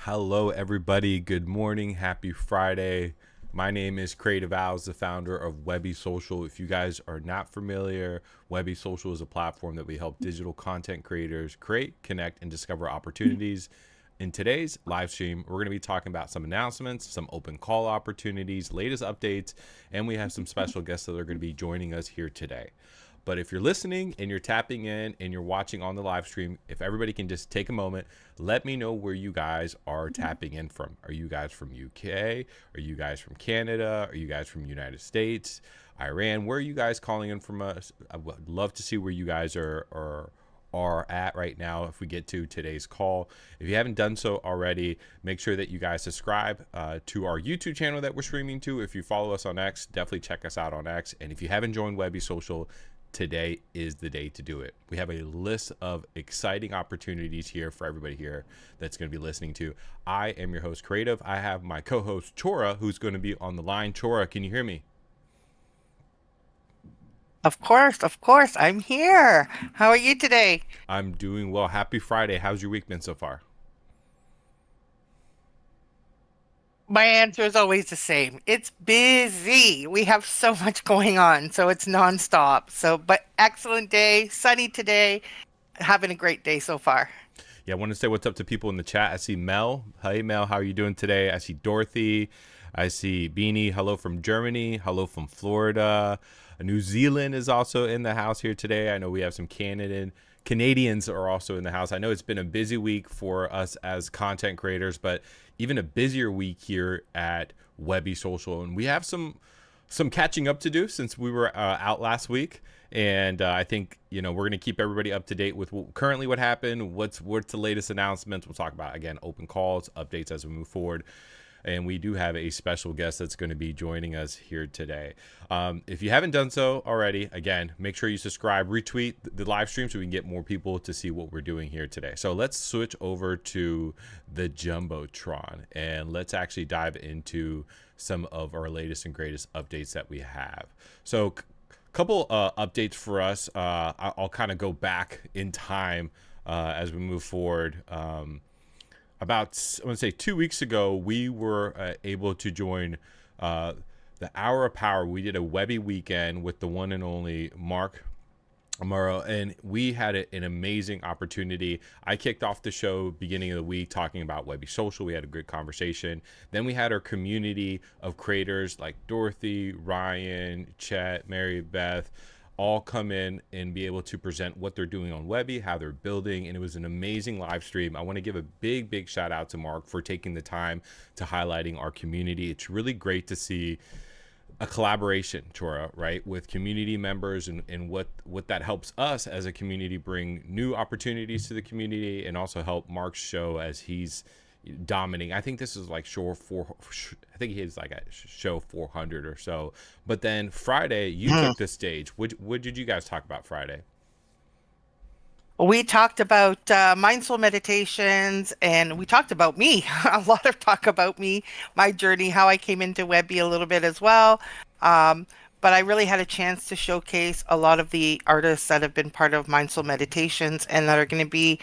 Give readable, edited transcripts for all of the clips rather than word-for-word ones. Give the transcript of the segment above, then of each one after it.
Hello, everybody. Good morning. Happy Friday. My name is Creative Owls, the founder of Webbie Social. If you guys are not familiar, Webbie Social is a platform that we help digital content creators create, connect, and discover opportunities. In today's live stream, we're going to be talking about some announcements, some open call opportunities, latest updates, and we have some special guests that are going to be joining us here today. But if you're listening and you're tapping in and you're watching on the live stream, if everybody can just take a moment, let me know where you guys are tapping in from. Are you guys from UK? Are you guys from Canada? Are you guys from United States, Iran? Where are you guys calling in from us? I would love to see where you guys are at right now if we get to today's call. If you haven't done so already, make sure that you guys subscribe to our YouTube channel that we're streaming to. If you follow us on X, definitely check us out on X. And if you haven't joined Webbie Social, today is the day to do it. We have a list of exciting opportunities here for everybody here that's going to be listening to. I am your host, Creative. I have my co-host, Chora, who's going to be on the line. Chora, can you hear me? Of course. I'm here. How are you today? I'm doing well. Happy Friday. How's your week been so far? My answer is always the same. It's busy. We have so much going on, so it's nonstop. But excellent day, sunny today. Having a great day so far. Yeah, I want to say what's up to people in the chat. I see Mel. Hey, Mel, how are you doing today? I see Dorothy. I see Beanie. Hello from Germany. Hello from Florida. New Zealand is also in the house here today. I know we have some Canadians are also in the house. I know it's been a busy week for us as content creators, but even a busier week here at Webbie Social, and we have some catching up to do since we were out last week. And I think we're going to keep everybody up to date with currently what happened, what's the latest announcements. We'll talk about again open calls, updates as we move forward. And we do have a special guest that's going to be joining us here today. If you haven't done so already, again, make sure you subscribe, retweet the live stream so we can get more people to see what we're doing here today. So let's switch over to the Jumbotron and let's actually dive into some of our latest and greatest updates that we have. So couple updates for us. I'll kind of go back in time as we move forward. About, I want to say 2 weeks ago, we were able to join the Hour of Power. We did a Webbie weekend with the one and only Mark Amaro, and we had an amazing opportunity. I kicked off the show beginning of the week talking about Webbie Social. We had a good conversation. Then we had our community of creators like Dorothy, Ryan, Chet, Mary Beth, all come in and be able to present what they're doing on Webbie, how they're building, and it was an amazing live stream. I want to give a big shout out to Mark for taking the time to highlighting our community. It's really great to see a collaboration, Chora, right, with community members and what that helps us as a community bring new opportunities to the community and also help Mark's show as he's dominating. I think this is like show four. I think he's like at show 400 or so. But then Friday, you took the stage. What did you guys talk about Friday? We talked about mindful meditations and we talked about me. A lot of talk about me, my journey, how I came into Webby a little bit as well. Um, but I really had a chance to showcase a lot of the artists that have been part of mindful meditations and that are going to be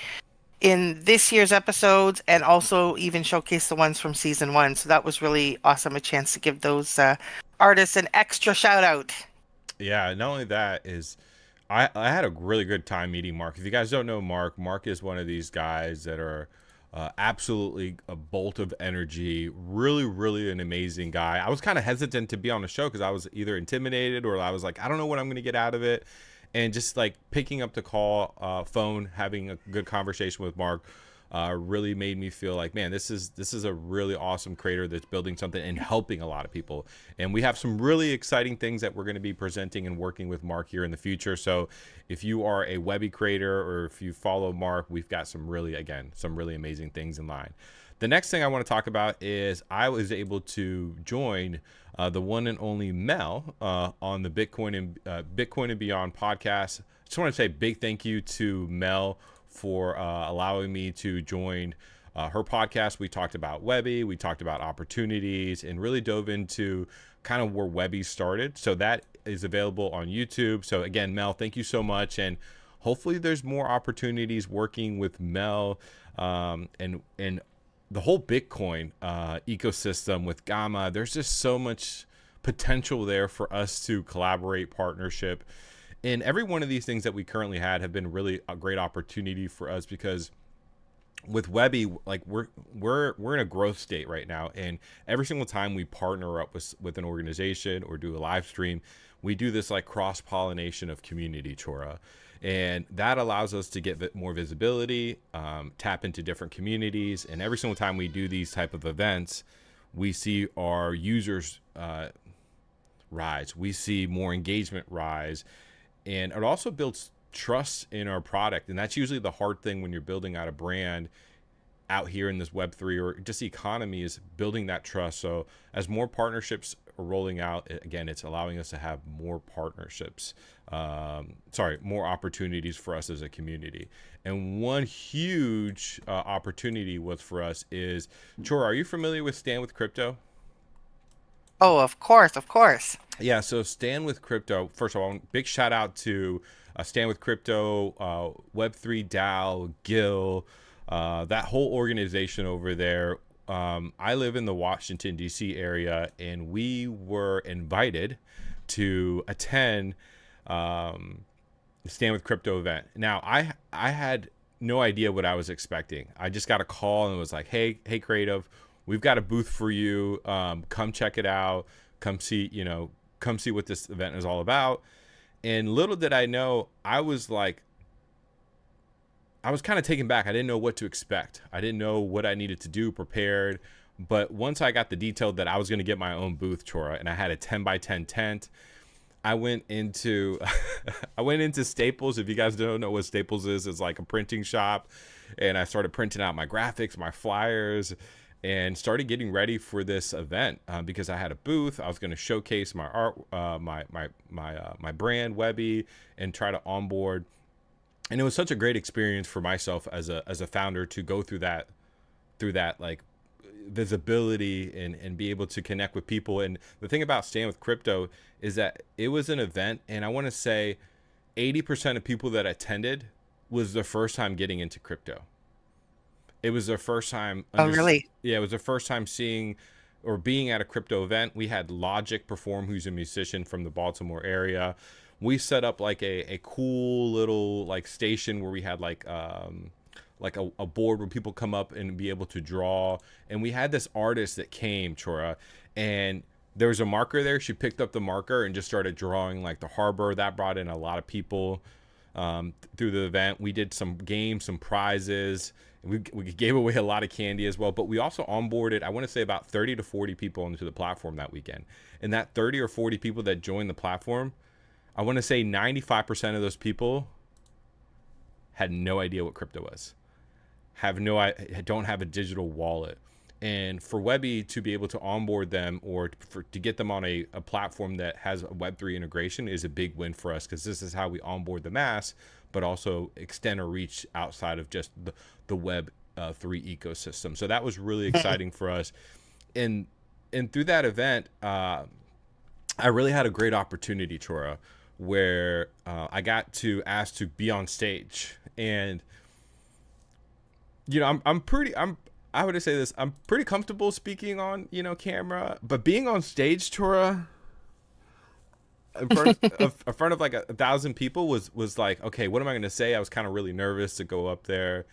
in this year's episodes and also even showcase the ones from season one. So that was really awesome, a chance to give those artists an extra shout out. Yeah, not only that is I had a really good time meeting Mark. If you guys don't know Mark is one of these guys that are absolutely a bolt of energy. Really an amazing guy. I was kind of hesitant to be on the show because I was either intimidated or I was like, I don't know what I'm going to get out of it. And just like picking up the phone, having a good conversation with Mark, really made me feel like, man, this is a really awesome creator that's building something and helping a lot of people. And we have some really exciting things that we're going to be presenting and working with Mark here in the future. So if you are a Webbie creator or if you follow Mark, we've got some really amazing things in line. The next thing I want to talk about is I was able to join the one and only Mel on the Bitcoin and Beyond podcast. I just want to say a big thank you to Mel for allowing me to join her podcast. We talked about Webbie, we talked about opportunities, and really dove into kind of where Webbie started. So that is available on YouTube. So again, Mel, thank you so much, and hopefully there's more opportunities working with Mel and the whole Bitcoin ecosystem with Gamma, there's just so much potential there for us to collaborate, partnership. And every one of these things that we currently had have been really a great opportunity for us because with Webbie, like we're in a growth state right now, and every single time we partner up with an organization or do a live stream, we do this like cross pollination of community, Chora, and that allows us to get more visibility, tap into different communities, and every single time we do these type of events, we see our users rise, we see more engagement rise, and it also builds trust in our product. And that's usually the hard thing when you're building out a brand out here in this Web3 or just the economy, is building that trust. So as more partnerships are rolling out, again, it's allowing us to have more partnerships, more opportunities for us as a community. And one huge opportunity was for us is, Chora, are you familiar with Stand with Crypto? Oh, of course, of course. Yeah, so Stand with Crypto. First of all, big shout out to Stand with Crypto, Web3 DAO, Gil, that whole organization over there. I live in the Washington, D.C. area, and we were invited to attend the Stand with Crypto event. Now, I had no idea what I was expecting. I just got a call and it was like, hey, Creative, we've got a booth for you. Come check it out. Come see what this event is all about. And little did I know, I was kind of taken back. I didn't know what to expect. I didn't know what I needed to do, prepared. But once I got the detail that I was going to get my own booth, Chora, and I had a 10 by 10 tent, I went into Staples. If you guys don't know what Staples is, it's like a printing shop. And I started printing out my graphics, my flyers, and started getting ready for this event because I had a booth. I was going to showcase my art, my brand, Webbie, and try to onboard. And it was such a great experience for myself as a founder to go through that like visibility and be able to connect with people. And the thing about Stand with Crypto is that it was an event, and I want to say 80% of people that attended was their first time getting into crypto. It was their first time. Oh, really? Yeah, it was their first time seeing or being at a crypto event. We had Logic perform, who's a musician from the Baltimore area. We set up like a cool little like station where we had like a board where people come up and be able to draw. And we had this artist that came, Chora, and there was a marker there. She picked up the marker and just started drawing like the harbor. That brought in a lot of people through the event. We did some games, some prizes. We gave away a lot of candy as well, but we also onboarded, I want to say, about 30 to 40 people into the platform that weekend. And that 30 or 40 people that joined the platform, I want to say 95% of those people had no idea what crypto was, don't have a digital wallet. And for Webbie to be able to onboard them or to get them on a platform that has a Web3 integration is a big win for us, because this is how we onboard the mass, but also extend our reach outside of just the Web3 ecosystem. So that was really exciting for us. And through that event, I really had a great opportunity, Chora, where I got to ask to be on stage. And I would say this, I'm pretty comfortable speaking on, camera, but being on stage, Chora, in front of like 1,000 people was like, okay, what am I going to say? I was kind of really nervous to go up there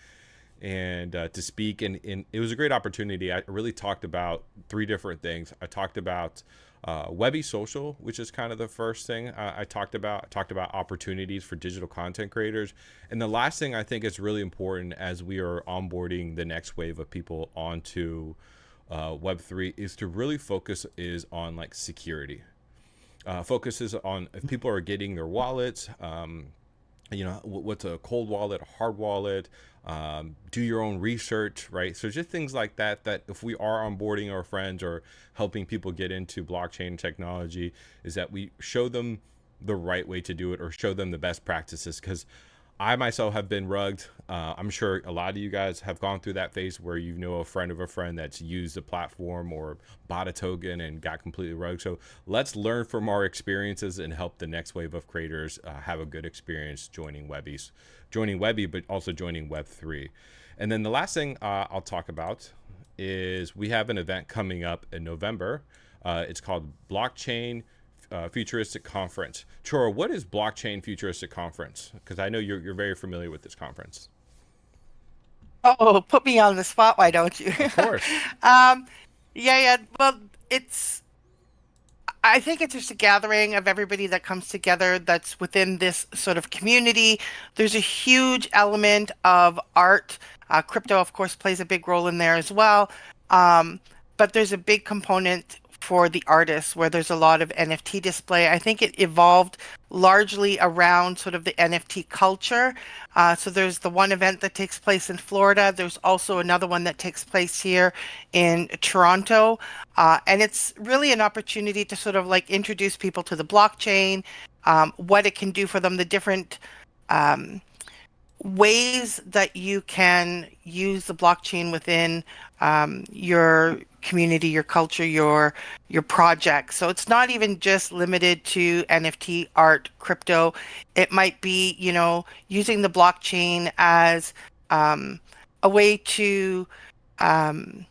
and to speak. And it was a great opportunity. I really talked about 3 different things. I talked about Webbie Social, which is kind of the first thing I talked about. I talked about opportunities for digital content creators. And the last thing I think is really important as we are onboarding the next wave of people onto Web3 is to really focus is on like security. Focuses on if people are getting their wallets, what's a cold wallet, a hard wallet, do your own research, right? So just things like that if we are onboarding our friends or helping people get into blockchain technology, is that we show them the right way to do it or show them the best practices. Because I myself have been rugged. I'm sure a lot of you guys have gone through that phase where you know a friend of a friend that's used a platform or bought a token and got completely rugged. So let's learn from our experiences and help the next wave of creators have a good experience joining Webbie, but also joining Web3. And then the last thing I'll talk about is we have an event coming up in November. It's called Blockchain Futuristic Conference. Chora, what is Blockchain Futuristic Conference? Because I know you're very familiar with this conference. Oh, put me on the spot, why don't you? Of course. Um, yeah, yeah. Well, it's I think it's just a gathering of everybody that comes together that's within this sort of community. There's a huge element of art. Crypto, of course, plays a big role in there as well. Um, but there's a big component for the artists where there's a lot of NFT display. I think it evolved largely around sort of the NFT culture. So there's the one event that takes place in Florida. There's also another one that takes place here in Toronto. And it's really an opportunity to sort of like introduce people to the blockchain, what it can do for them, the different um, ways that you can use the blockchain within your community, your culture, your project. So it's not even just limited to NFT, art, crypto. It might be, using the blockchain as a way to um,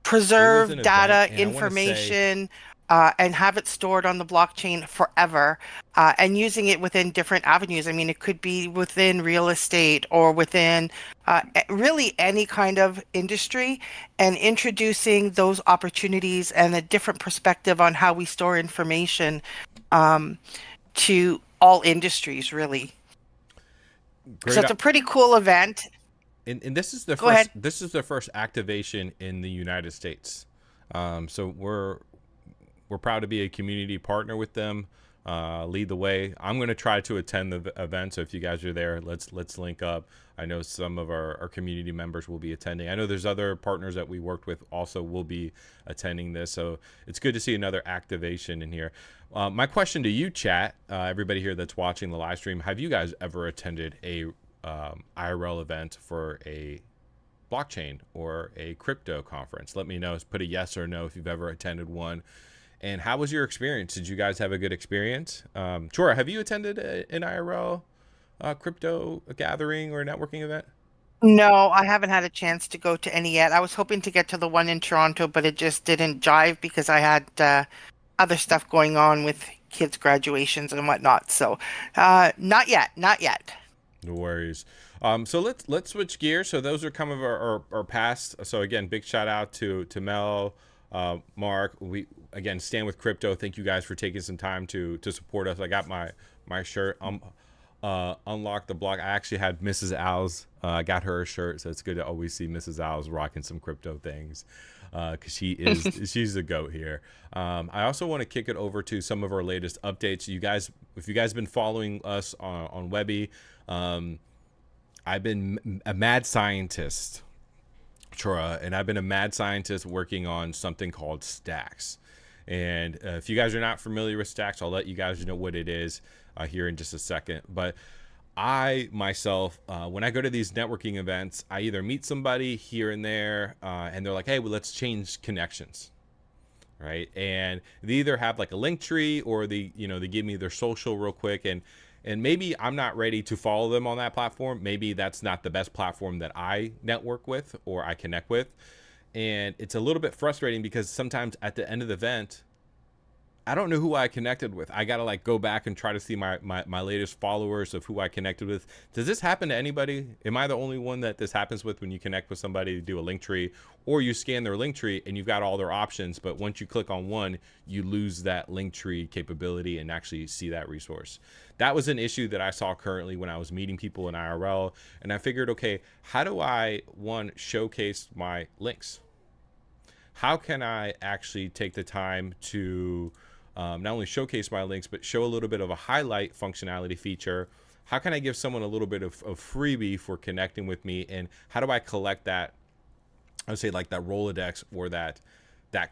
There was preserve an event, data, and I want to say, information, and have it stored on the blockchain forever, and using it within different avenues. I mean, it could be within real estate or within really any kind of industry, and introducing those opportunities and a different perspective on how we store information um, to all industries, really. So great. it's a pretty cool event. And this is the Go ahead. first activation in the United States. So we're proud to be a community partner with them. Lead the way. I'm going to try to attend the event. So if you guys are there, let's link up. I know some of our community members will be attending. I know there's other partners that we worked with also will be attending this. So it's good to see another activation in here. My question to you, chat, everybody here that's watching the live stream, have you guys ever attended a IRL event for a blockchain or a crypto conference? Let me know. Put a yes or no if you've ever attended one. And how was your experience? Did you guys have a good experience? Chora, have you attended an IRL crypto gathering or networking event? No, I haven't had a chance to go to any yet. I was hoping to get to the one in Toronto, but it just didn't jive because I had other stuff going on with kids' graduations and whatnot. So, not yet, not yet. No worries. So let's switch gears. So those are kind of our past. So again, big shout out to Mel, Mark. We again stand with crypto. Thank you guys for taking some time to support us. I got my shirt. Unlock the block. I actually had Mrs. Al's. I got her a shirt, so it's good to always see Mrs. Al's rocking some crypto things, because she's the goat here. I also want to kick it over to some of our latest updates. You guys, if you guys have been following us on Webbie, I've been a mad scientist, Chora, and I've been a mad scientist working on something called Stacks. And if you guys are not familiar with Stacks, I'll let you guys know what it is here in just a second. But I myself, when I go to these networking events, I either meet somebody here and there, and they're like, "Hey, well, let's change connections." Right, and they either have like a link tree or they give me their social real quick, and maybe I'm not ready to follow them on that platform. Maybe that's not the best platform that I network with or I connect with. And it's a little bit frustrating because sometimes at the end of the event, I don't know who I connected with. I got to like go back and try to see my latest followers of who I connected with. Does this happen to anybody? Am I the only one that this happens with when you connect with somebody to do a link tree, or you scan their link tree and you've got all their options, but once you click on one, you lose that link tree capability and actually see that resource? That was an issue that I saw currently when I was meeting people in IRL, and I figured, okay, how do I, one, showcase my links? How can I actually take the time to not only showcase my links, but show a little bit of a highlight functionality feature? How can I give someone a little bit of freebie for connecting with me? And how do I collect that, I would say like that Rolodex or that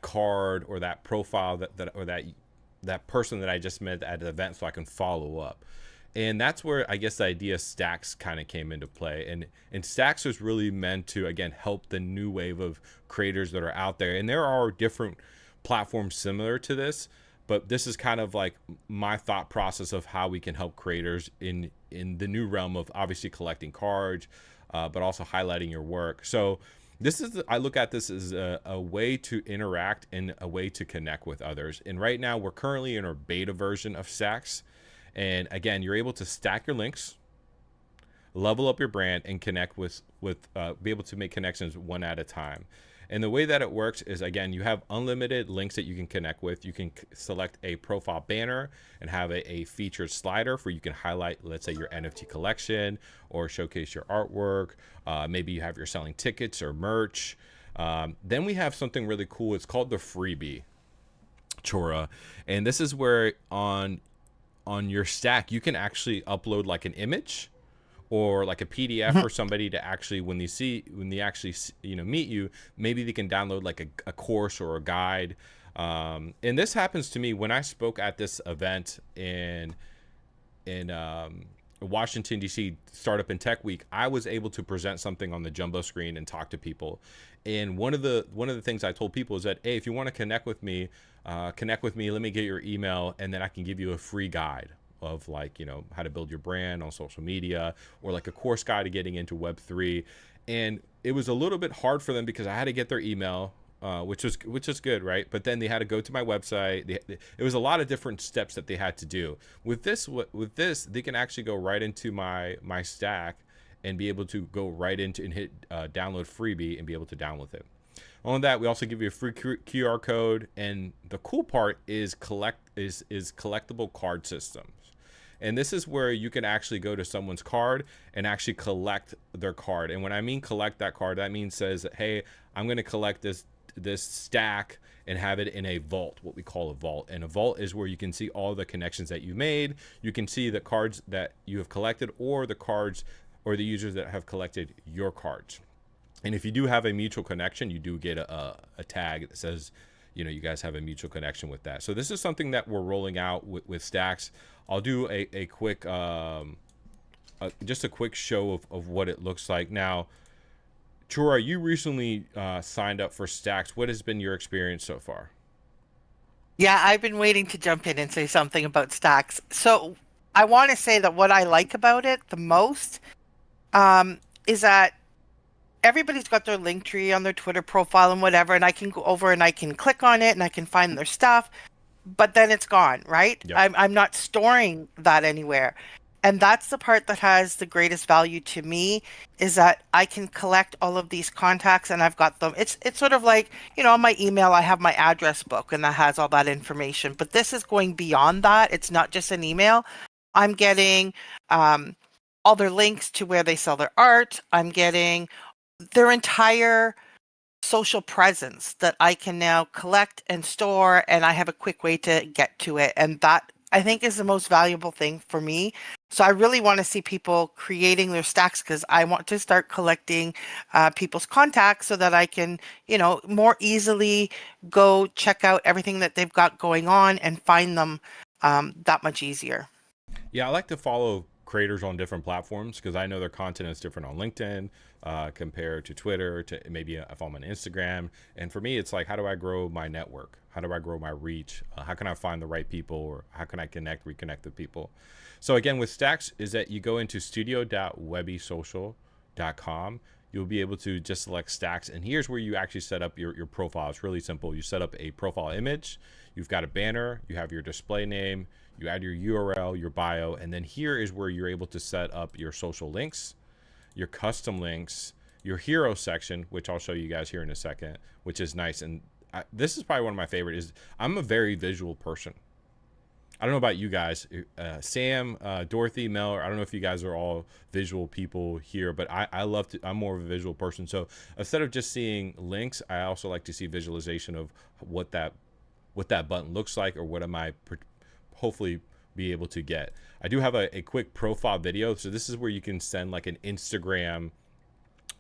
card or that profile that person that I just met at an event so I can follow up? And that's where I guess the idea of Stacks kind of came into play. And Stacks was really meant to, again, help the new wave of creators that are out there. And there are different platforms similar to this, but this is kind of like my thought process of how we can help creators in the new realm of obviously collecting cards, but also highlighting your work. So I look at this as a way to interact and a way to connect with others. And right now we're currently in our beta version of Stacks. And again, you're able to stack your links, level up your brand, and connect be able to make connections one at a time. And the way that it works is, again, you have unlimited links that you can connect with. You can select a profile banner and have a featured slider where you can highlight, let's say, your NFT collection or showcase your artwork. Maybe you have you're selling tickets or merch. Then we have something really cool. It's called the freebie, Chora. And this is where on your stack, you can actually upload like an image or like a PDF for somebody to actually, when they actually meet you, maybe they can download like a course or a guide. And this happens to me when I spoke at this event in Washington D.C. Startup and Tech Week. I was able to present something on the jumbo screen and talk to people. And one of the things I told people is that, hey, if you want to connect with me. Let me get your email, and then I can give you a free guide of like, how to build your brand on social media, or like a course guide to getting into Web3. And it was a little bit hard for them because I had to get their email, which was good, right? But then they had to go to my website. It was a lot of different steps that they had to do. With this, they can actually go right into my stack and be able to go right into and hit download freebie and be able to download it. On that, we also give you a free QR code, and the cool part is collectible card systems. And this is where you can actually go to someone's card and actually collect their card. And when I mean collect that card, that means says, hey, I'm going to collect this stack and have it in a vault, what we call a vault. And a vault is where you can see all the connections that you made. You can see the cards that you have collected, or the cards or the users that have collected your cards. And if you do have a mutual connection, you do get a tag that says, you guys have a mutual connection with that. So this is something that we're rolling out with Stacks. I'll do a quick, just a quick show of what it looks like. Now, Chora, you recently signed up for Stacks. What has been your experience so far? Yeah, I've been waiting to jump in and say something about Stacks. So I want to say that what I like about it the most is that everybody's got their link tree on their Twitter profile and whatever, and I can go over and I can click on it and I can find their stuff, but then it's gone, right? Yep. I'm not storing that anywhere. And that's the part that has the greatest value to me, is that I can collect all of these contacts and I've got them. It's sort of like, on my email, I have my address book and that has all that information, but this is going beyond that. It's not just an email. I'm getting all their links to where they sell their art. I'm getting their entire social presence that I can now collect and store, and I have a quick way to get to it. And that, I think, is the most valuable thing for me. So I really want to see people creating their stacks, because I want to start collecting people's contacts so that I can, more easily go check out everything that they've got going on and find them that much easier. Yeah, I like to follow creators on different platforms because I know their content is different on LinkedIn compared to Twitter, to maybe if I'm on Instagram. And for me, it's like, how do I grow my network? How do I grow my reach? How can I find the right people, or how can I reconnect with people? So again, with Stacks is that you go into studio.webbiesocial.com. You'll be able to just select Stacks, and here's where you actually set up your profile. It's really simple. You set up a profile image, you've got a banner, you have your display name, you add your URL, your bio, and then here is where you're able to set up your social links, your custom links, your hero section, which I'll show you guys here in a second, which is nice. And this is probably one of my favorite. Is I'm a very visual person. I don't know about you guys, Sam, Dorothy, Mel. I don't know if you guys are all visual people here, but I'm more of a visual person. So instead of just seeing links, I also like to see visualization of what that button looks like, or what am I hopefully be able to get. I do have a quick profile video. So this is where you can send like an Instagram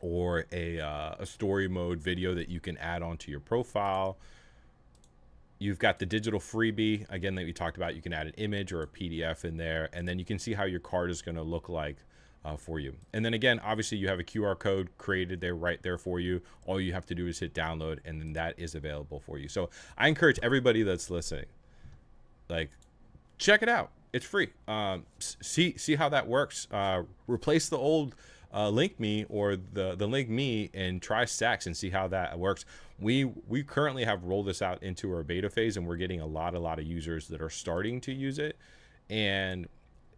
or a story mode video that you can add onto your profile. You've got the digital freebie, again, that we talked about. You can add an image or a PDF in there, and then you can see how your card is going to look like for you. And then again, obviously you have a QR code created there, right there for you. All you have to do is hit download, and then that is available for you. So I encourage everybody that's listening, like, check it out. It's free. See how that works. Replace the old link me or the link me and try Stacks and see how that works. We currently have rolled this out into our beta phase, and we're getting a lot of users that are starting to use it, and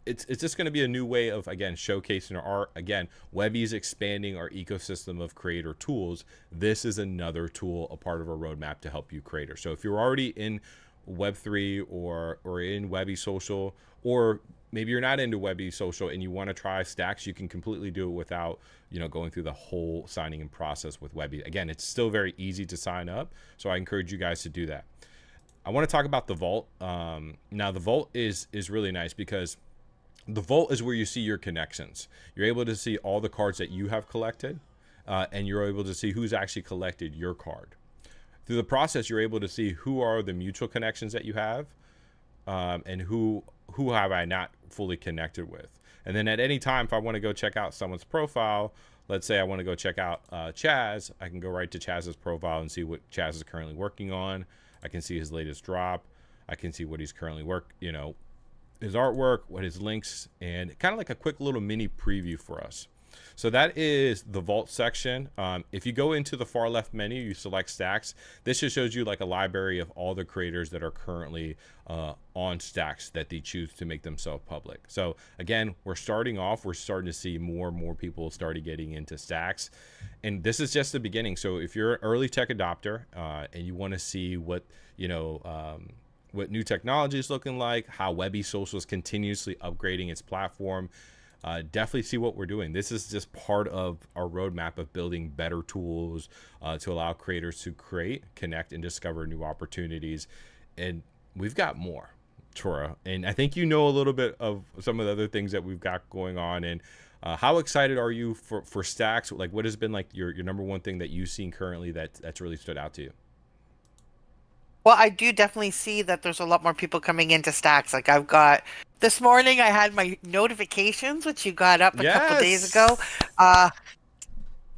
it's just going to be a new way of, again, showcasing our art. Again, Webbie's expanding our ecosystem of creator tools. This is another tool, a part of our roadmap to help you creators. So if you're already in Web3 or in Webbie Social, or maybe you're not into Webbie Social and you want to try Stacks, you can completely do it without, going through the whole signing in process with Webbie. Again, it's still very easy to sign up, so I encourage you guys to do that. I want to talk about the vault. Now the vault is really nice because the vault is where you see your connections. You're able to see all the cards that you have collected, and you're able to see who's actually collected your card. Through the process, you're able to see who are the mutual connections that you have, and who have I not fully connected with. And then at any time, if I want to go check out someone's profile, let's say I want to go check out Chaz, I can go right to Chaz's profile and see what Chaz is currently working on. I can see his latest drop. I can see what he's currently his artwork, what his links, and kind of like a quick little mini preview for us. So that is the vault section. If you go into the far left menu, you select Stacks. This just shows you like a library of all the creators that are currently on Stacks that they choose to make themselves public. So again, we're starting to see more and more people started getting into Stacks, and this is just the beginning. So if you're an early tech adopter and you want to see what what new technology is looking like, how Webbie Social is continuously upgrading its platform, definitely see what we're doing. This is just part of our roadmap of building better tools to allow creators to create, connect, and discover new opportunities. And we've got more, Tora. And I think you know a little bit of some of the other things that we've got going on. And how excited are you for Stacks? Like, what has been like your number one thing that you've seen currently that's really stood out to you? Well, I do definitely see that there's a lot more people coming into Stacks. Like I've got this morning, I had my notifications, which you got up a couple days ago. Yes.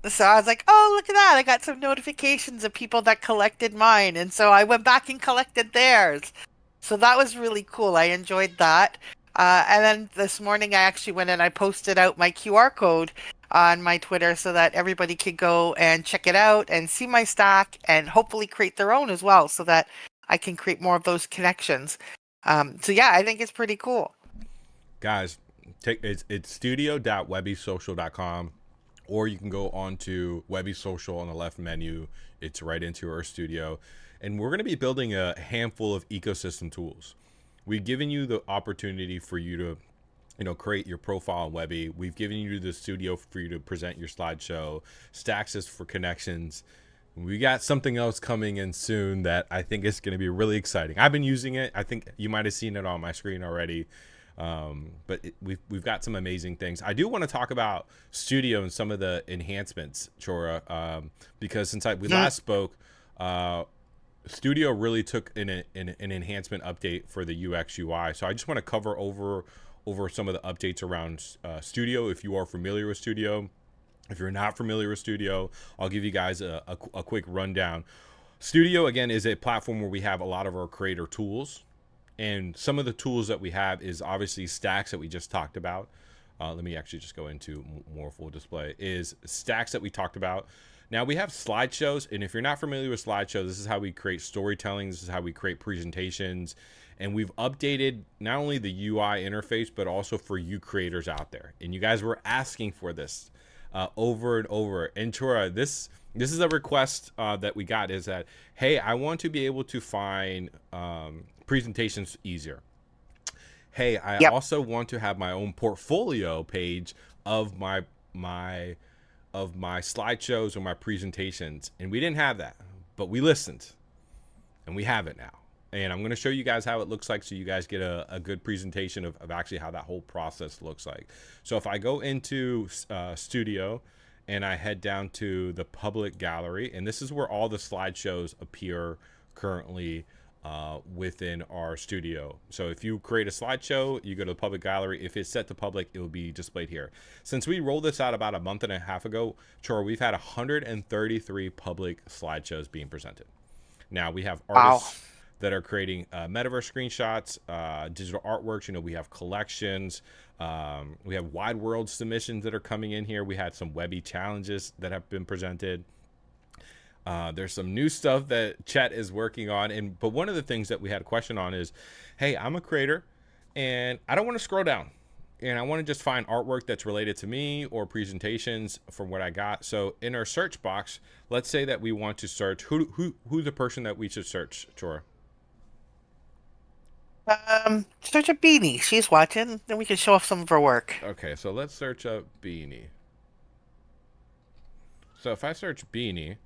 So I was like, oh, look at that. I got some notifications of people that collected mine. And so I went back and collected theirs. So that was really cool. I enjoyed that. And then this morning, I actually went and I posted out my QR code on my Twitter so that everybody could go and check it out and see my stack and hopefully create their own as well so that I can create more of those connections. So yeah, I think it's pretty cool. Guys, it's studio.webbiesocial.com, or you can go on to Webbie Social on the left menu. It's right into our studio. And we're going to be building a handful of ecosystem tools. We've given you the opportunity for you to create your profile on Webbie. We've given you the studio for you to present your slideshow. Stacks is for connections. We got something else coming in soon that I think is going to be really exciting. I've been using it. I think you might have seen it on my screen already. But we've got some amazing things. I do want to talk about Studio and some of the enhancements, Chora, because since we last spoke, Studio really took an enhancement update for the UX UI. So I just want to cover over some of the updates around Studio. If you are familiar with Studio, if you're not familiar with Studio, I'll give you guys a quick rundown. Studio, again, is a platform where we have a lot of our creator tools. And some of the tools that we have is obviously Stacks that we just talked about. Let me actually just go into more full display. Is Stacks that we talked about. Now we have slideshows. And if you're not familiar with slideshows, this is how we create storytelling. This is how we create presentations. And we've updated not only the UI interface, but also for you creators out there. And you guys were asking for this over and over. And Tora, this is a request that we got, is that, hey, I want to be able to find presentations easier. Hey, I also want to have my own portfolio page of my slideshows or my presentations. And we didn't have that, but we listened and we have it now. And I'm going to show you guys how it looks like so you guys get a good presentation of actually how that whole process looks like. So if I go into Studio and I head down to the public gallery, and this is where all the slideshows appear currently within our studio. So if you create a slideshow, you go to the public gallery. If it's set to public, it will be displayed here. Since we rolled this out about a month and a half ago, Chor, we've had 133 public slideshows being presented. Now we have artists. that are creating metaverse screenshots, digital artworks. We have collections. We have wide world submissions that are coming in here. We had some Webbie challenges that have been presented. There's some new stuff that Chet is working on. But one of the things that we had a question on is, hey, I'm a creator and I don't want to scroll down. And I want to just find artwork that's related to me or presentations from what I got. So in our search box, let's say that we want to search who's the person that we should search, Chora. Search a Beanie. She's watching. Then we can show off some of her work. Okay, so let's search up Beanie. So if I search Beanie,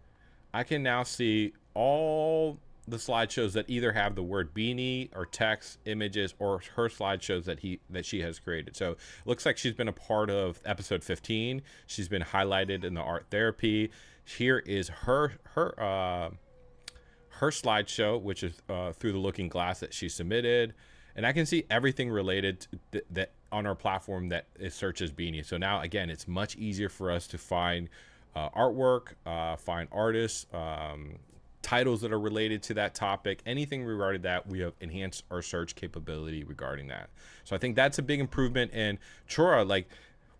I can now see all the slideshows that either have the word Beanie or text, images, or her slideshows that she has created. So it looks like she's been a part of episode 15. She's been highlighted in the art therapy. Here is her slideshow, which is through the looking glass that she submitted. And I can see everything related to that on our platform that is searches Beanie. So now, again, it's much easier for us to find artwork, find artists, titles that are related to that topic, anything regarding that. We have enhanced our search capability regarding that. So I think that's a big improvement. And Chora, like,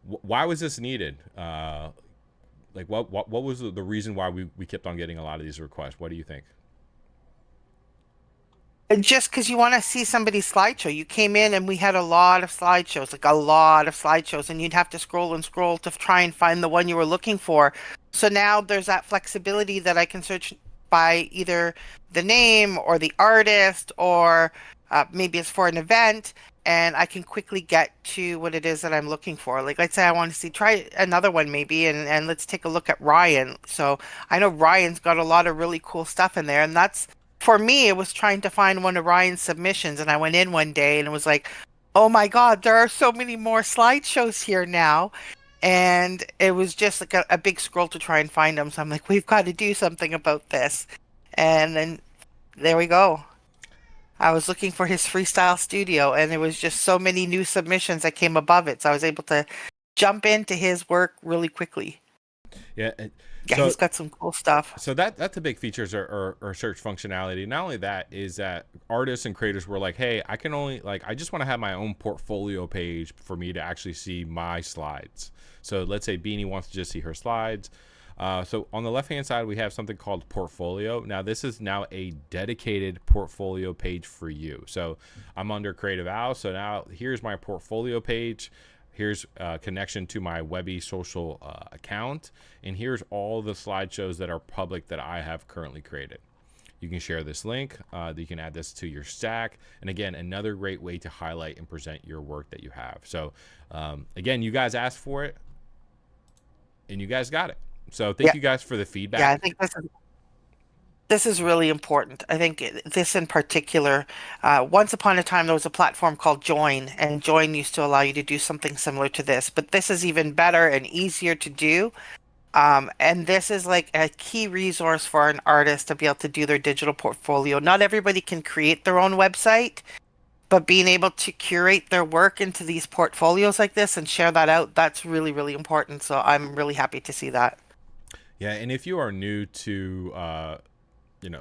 why was this needed? Like, what was the reason why we kept on getting a lot of these requests? What do you think? Just because you want to see somebody's slideshow. You came in and we had a lot of slideshows, like a lot of slideshows, and you'd have to scroll and scroll to try and find the one you were looking for. So now there's that flexibility that I can search by either the name or the artist, or maybe it's for an event, and I can quickly get to what it is that I'm looking for. Like, let's say I want to see, try another one maybe, and let's take a look at Ryan. So I know Ryan's got a lot of really cool stuff in there, and that's, for me, it was trying to find one of Ryan's submissions, and I went in one day and it was like, oh my God, there are so many more slideshows here now. And it was just like a big scroll to try and find them. So I'm like, we've got to do something about this. And then there we go. I was looking for his freestyle studio, and there was just so many new submissions that came above it. So I was able to jump into his work really quickly. Yeah. Yeah, So he's got some cool stuff. So that's a big features or search functionality. Not only that is that artists and creators were like, hey, I can only, like, I just want to have my own portfolio page for me to actually see my slides. So let's say Beanie wants to just see her slides. So on the left hand side, we have something called portfolio. Now this is now a dedicated portfolio page for you. So I'm under Creative Al. So now here's my portfolio page. Here's a connection to my Webbie social account. And here's all the slideshows that are public that I have currently created. You can share this link. You can add this to your stack. And again, another great way to highlight and present your work that you have. So again, you guys asked for it and you guys got it. So thank you guys for the feedback. Yeah, I think this is really important. I think this in particular, once upon a time, there was a platform called Join, and Join used to allow you to do something similar to this, but this is even better and easier to do. And this is like a key resource for an artist to be able to do their digital portfolio. Not everybody can create their own website, but being able to curate their work into these portfolios like this and share that out, that's really, really important. So I'm really happy to see that. Yeah, and if you are new to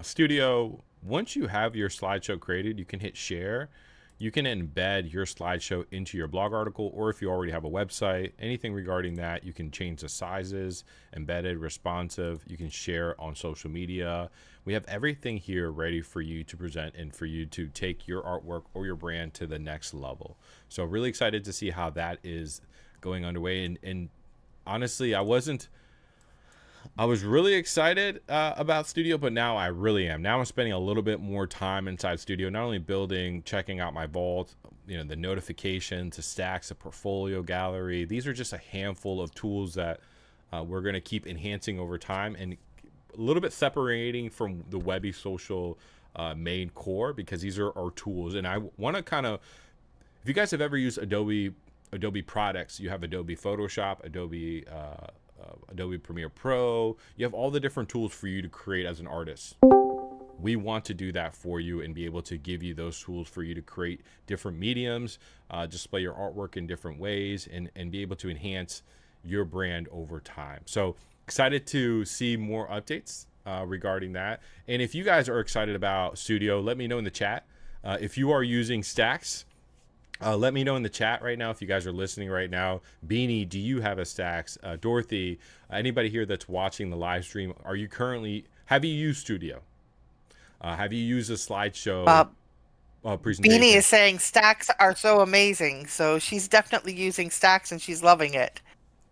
Studio, once you have your slideshow created, you can hit share. You can embed your slideshow into your blog article, or if you already have a website, anything regarding that, you can change the sizes, embedded, responsive. You can share on social media. We have everything here ready for you to present and for you to take your artwork or your brand to the next level. So really excited to see how that is going underway. And honestly, I was really excited about Studio, but now I really am. Now I'm spending a little bit more time inside Studio, not only building, checking out my vault, the notifications, the stacks, the portfolio gallery. These are just a handful of tools that we're going to keep enhancing over time and a little bit separating from the Webbie social main core, because these are our tools. And I want to kind of, if you guys have ever used Adobe products, you have Adobe Photoshop, Adobe Premiere Pro. You have all the different tools for you to create as an artist. We want to do that for you and be able to give you those tools for you to create different mediums, display your artwork in different ways, and be able to enhance your brand over time. So excited to see more updates regarding that. And if you guys are excited about Studio, let me know in the chat. If you are using Stacks, let me know in the chat right now if you guys are listening right now. Beanie, do you have a Stacks? Dorothy, anybody here that's watching the live stream, have you used Studio? Have you used a slideshow Uh, Beanie presentation? is saying stacks are so amazing. So she's definitely using stacks and she's loving it.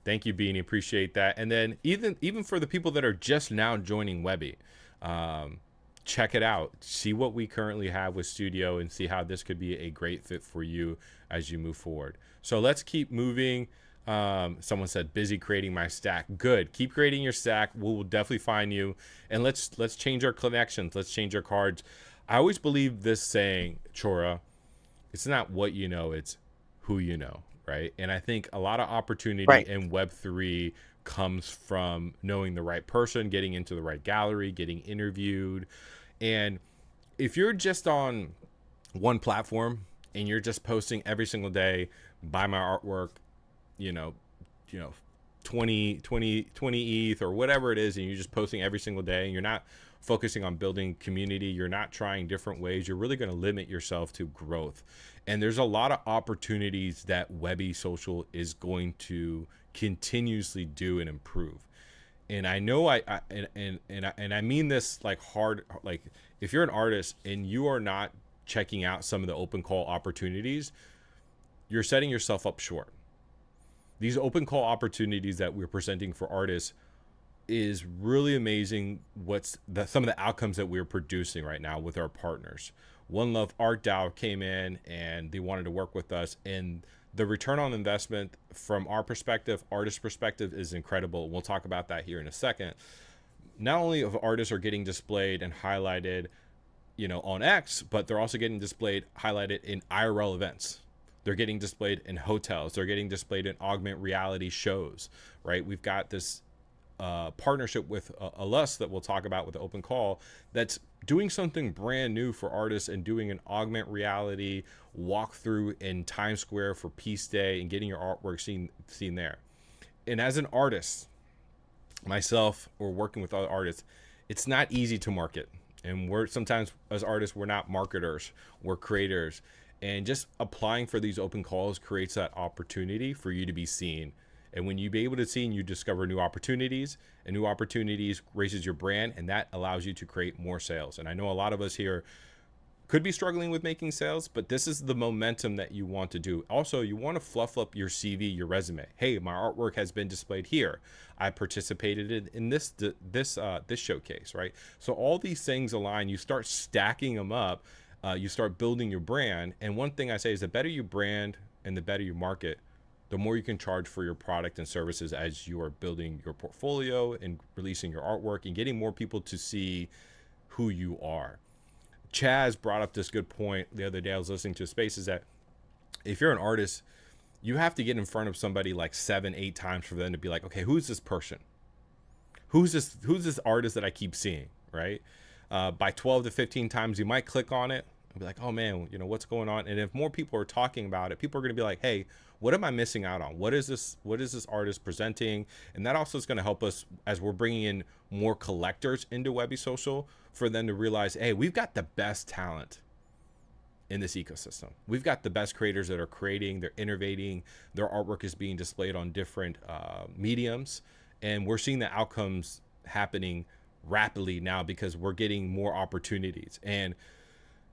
Thank you, Beanie. Appreciate that. And then even for the people that are just now joining Webbie, um, check it out. See what we currently have with Studio and see how this could be a great fit for you as you move forward. So let's keep moving. Someone said busy creating my stack. Good. Keep creating your stack. We'll definitely find you. And let's change our connections. Let's change our cards. I always believe this saying, Chora, it's not what you know, it's who you know, right? And I think a lot of opportunity Right. in Web3 comes from knowing the right person, getting into the right gallery, getting interviewed. And if you're just on one platform and you're just posting every single day, buy my artwork, you know, you know, 20 ETH or whatever it is, and you're just posting every single day and you're not focusing on building community, you're not trying different ways, you're really going to limit yourself to growth. And there's a lot of opportunities that Webbie Social is going to continuously do and improve. And I know I mean this like hard, like if you're an artist and you are not checking out some of the open call opportunities, you're setting yourself up short. These open call opportunities that we're presenting for artists is really amazing. Some of the outcomes that we're producing right now with our partners. One Love Art DAO came in and they wanted to work with us, and the return on investment from our perspective, artist perspective, is incredible. We'll talk about that here in a second. Not only of artists are getting displayed and highlighted, on X, but they're also getting highlighted in IRL events. They're getting displayed in hotels. They're getting displayed in augmented reality shows, right? We've got this partnership with Alus that we'll talk about with the open call that's doing something brand new for artists and doing an augmented reality walkthrough in Times Square for Peace Day and getting your artwork seen there. And as an artist, myself or working with other artists, it's not easy to market. And we're sometimes as artists, we're not marketers, we're creators. And just applying for these open calls creates that opportunity for you to be seen. And when you be able to see and you discover new opportunities, and new opportunities raises your brand, and that allows you to create more sales. And I know a lot of us here could be struggling with making sales, but this is the momentum that you want to do. Also, you want to fluff up your CV, your resume. Hey, my artwork has been displayed here. I participated in this showcase, right? So all these things align. You start stacking them up. You start building your brand. And one thing I say is the better you brand and the better you market, the more you can charge for your product and services as you are building your portfolio and releasing your artwork and getting more people to see who you are. Chaz brought up this good point the other day. I was listening to a space, is that if you're an artist, you have to get in front of somebody like 7-8 times for them to be like, okay, who's this person? Who's this artist that I keep seeing, right? By 12 to 15 times, you might click on it and be like, oh man, what's going on? And if more people are talking about it, people are going to be like, hey, what am I missing out on? What is this artist presenting? And that also is going to help us as we're bringing in more collectors into Webbie Social, for them to realize, hey, we've got the best talent in this ecosystem. We've got the best creators that are creating, they're innovating, their artwork is being displayed on different mediums. And we're seeing the outcomes happening rapidly now because we're getting more opportunities. And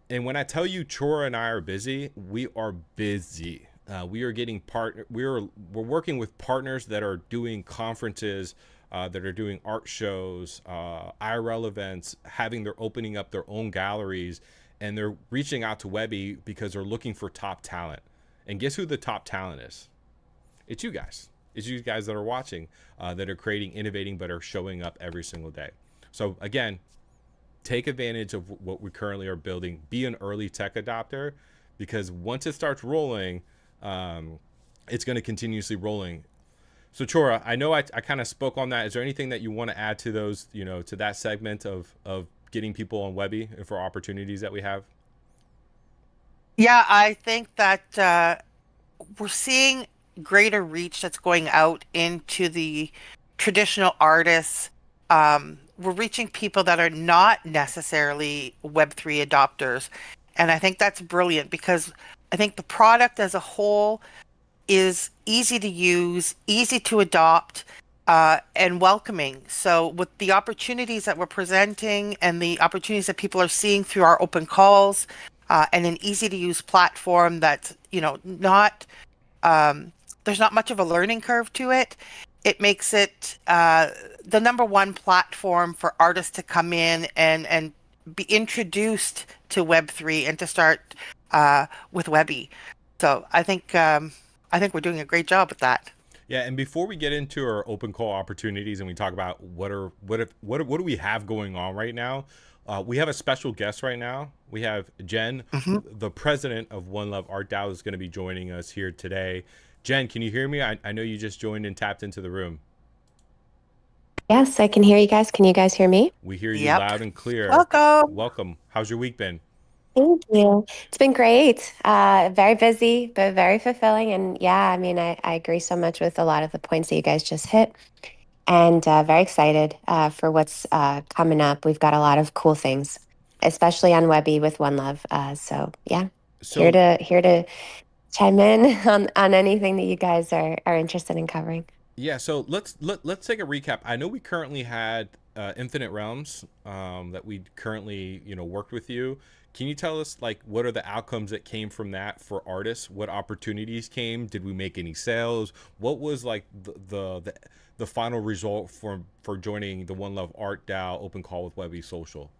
when I tell you Chora and I are busy, we are busy. We are getting we're working with partners that are doing conferences, that are doing art shows, IRL events, they're opening up their own galleries, and they're reaching out to Webbie because they're looking for top talent. And guess who the top talent is? It's you guys. It's you guys that are watching, that are creating, innovating, but are showing up every single day. So again, take advantage of what we currently are building. Be an early tech adopter, because once it starts rolling, it's going to continuously rolling. So Chora, I know I kind of spoke on that. Is there anything that you want to add to those, to that segment of getting people on Webbie and for opportunities that we have? Yeah, I think that we're seeing greater reach that's going out into the traditional artists. we're reaching people that are not necessarily Web3 adopters. And I think that's brilliant because I think the product as a whole is easy to use, easy to adopt, and welcoming. So, with the opportunities that we're presenting and the opportunities that people are seeing through our open calls, and an easy to use platform that's, not there's not much of a learning curve to it. It makes it the number one platform for artists to come in and be introduced to Web3 and to start with Webbie. So I think we're doing a great job with that. Yeah, and before we get into our open call opportunities and we talk about what do we have going on right now, we have a special guest right now. We have Jen, Mhm. the president of One Love Art DAO, is going to be joining us here today. Jen, can you hear me? I know you just joined and tapped into the room. Yes, I can hear you guys. Can you guys hear me? We hear you Yep. loud and clear. Welcome. Welcome. How's your week been? Thank you. It's been great. Very busy, but very fulfilling. And yeah, I mean, I agree so much with a lot of the points that you guys just hit. And very excited for what's coming up. We've got a lot of cool things, especially on Webbie with One Love. So yeah, So here to chime in on anything that you guys are interested in covering. yeah, so let's take a recap. I know we currently had Infinite Realms that we currently worked with you. Can you tell us like what are the outcomes that came from that for artists? What opportunities came? Did we make any sales? What was like the final result for joining the One Love Art DAO Open Call with Webby Social?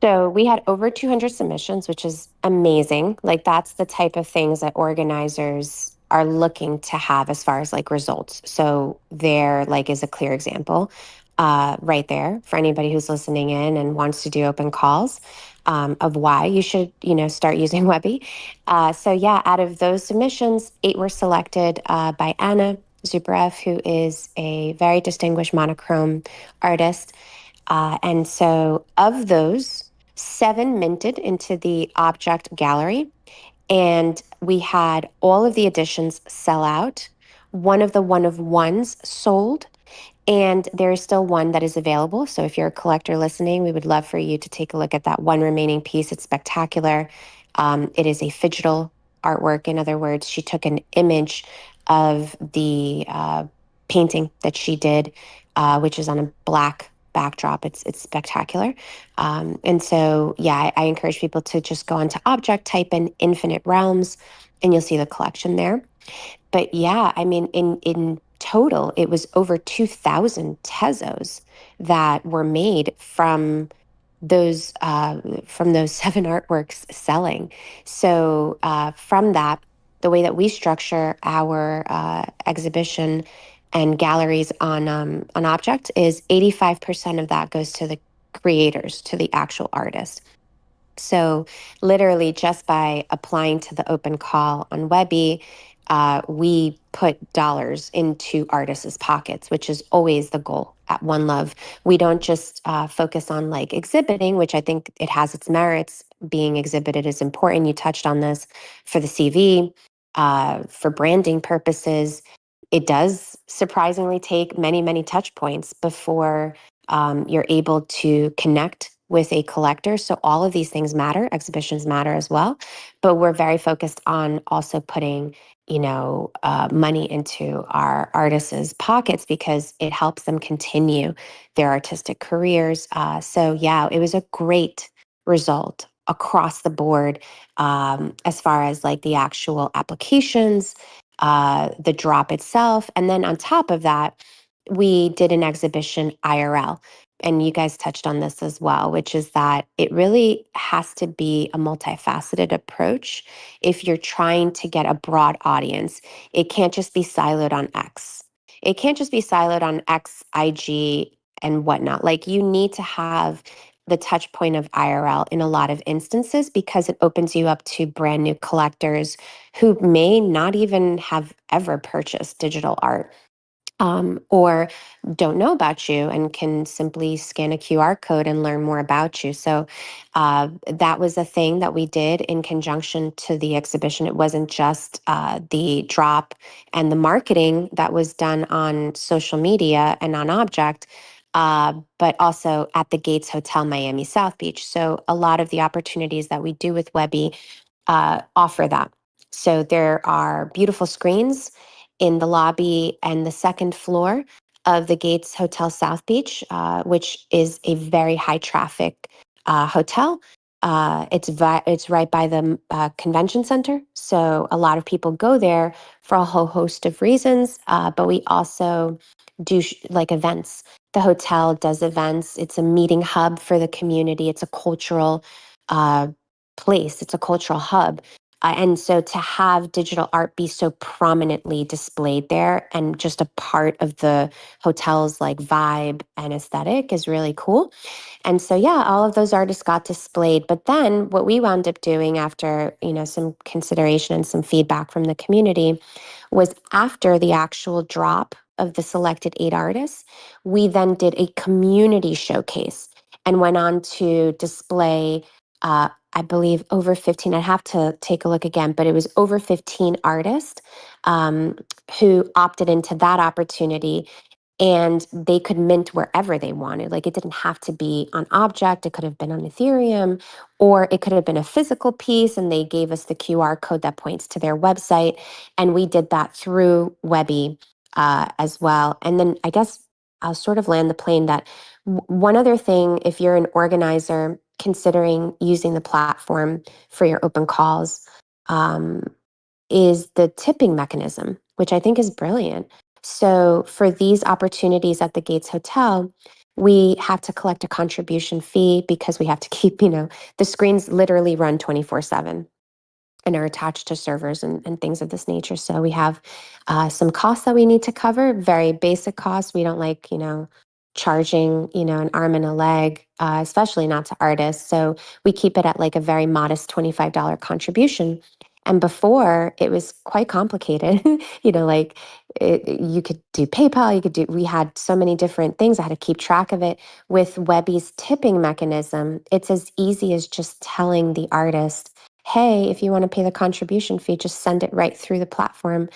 So we had over 200 submissions, which is amazing. Like that's the type of things that organizers are looking to have as far as like results. So there like is a clear example right there for anybody who's listening in and wants to do open calls of why you should, start using Webbie. So yeah, out of those submissions, 8 were selected by Anna Zubarev, who is a very distinguished monochrome artist. And so, of those, 7 minted into the object gallery, and we had all of the editions sell out. One of ones sold, and there is still one that is available. So if you're a collector listening, we would love for you to take a look at that one remaining piece. It's spectacular. It is a digital artwork. In other words, she took an image of the painting that she did, which is on a black backdrop. It's spectacular. And so, yeah, I encourage people to just go onto Object, type in Infinite Realms, and you'll see the collection there. But yeah, I mean, in total, it was over 2,000 Tezos that were made from those 7 artworks selling. So from that, the way that we structure our exhibition and galleries on Object is 85% of that goes to the creators, to the actual artist. So, literally, just by applying to the open call on Webbie, we put dollars into artists' pockets, which is always the goal at One Love. We don't just focus on like exhibiting, which I think it has its merits. Being exhibited is important. You touched on this for the CV, for branding purposes. It does surprisingly take many, many touch points before you're able to connect with a collector. So all of these things matter. Exhibitions matter as well. But we're very focused on also putting, money into our artists' pockets because it helps them continue their artistic careers. So yeah, it was a great result across the board as far as like the actual applications, the drop itself. And then on top of that, we did an exhibition IRL. And you guys touched on this as well, which is that it really has to be a multifaceted approach if you're trying to get a broad audience. It can't just be siloed on X. It can't just be siloed on X, IG, and whatnot. Like you need to have the touch point of IRL in a lot of instances because it opens you up to brand new collectors who may not even have ever purchased digital art. or don't know about you and can simply scan a QR code and learn more about you. So that was a thing that we did in conjunction to the exhibition. It wasn't just the drop and the marketing that was done on social media and on Object. But also at the Gates Hotel, Miami South Beach. So a lot of the opportunities that we do with Webbie offer that. So there are beautiful screens in the lobby and the second floor of the Gates Hotel South Beach, which is a very high traffic hotel. It's right by the convention center, so a lot of people go there for a whole host of reasons. But we also do like events. The hotel does events. It's a meeting hub for the community. It's a cultural uh, place. It's a cultural hub. And so to have digital art be so prominently displayed there and just a part of the hotel's like vibe and aesthetic is really cool. And so, yeah, all of those artists got displayed. But then what we wound up doing after, some consideration and some feedback from the community was after the actual drop of the selected 8 artists, we then did a community showcase and went on to display I believe over 15. I'd have to take a look again, but it was over 15 artists um, who opted into that opportunity, and they could mint wherever they wanted. Like, it didn't have to be on Object, it could have been on Ethereum, or it could have been a physical piece, and they gave us the QR code that points to their website. And we did that through Webbie as well. And then I guess I'll sort of land the plane that one other thing, if you're an organizer considering using the platform for your open calls, um, is the tipping mechanism, which I think is brilliant. So for these opportunities at the Gates Hotel, we have to collect a contribution fee because we have to keep, the screens literally run 24/7 and are attached to servers and things of this nature. So we have some costs that we need to cover, very basic costs. We don't like, charging, an arm and a leg, especially not to artists. So we keep it at like a very modest $25 contribution. And before it was quite complicated, like you could do PayPal, we had so many different things. I had to keep track of it. With Webbie's tipping mechanism, it's as easy as just telling the artist, hey, if you want to pay the contribution fee, just send it right through the platform,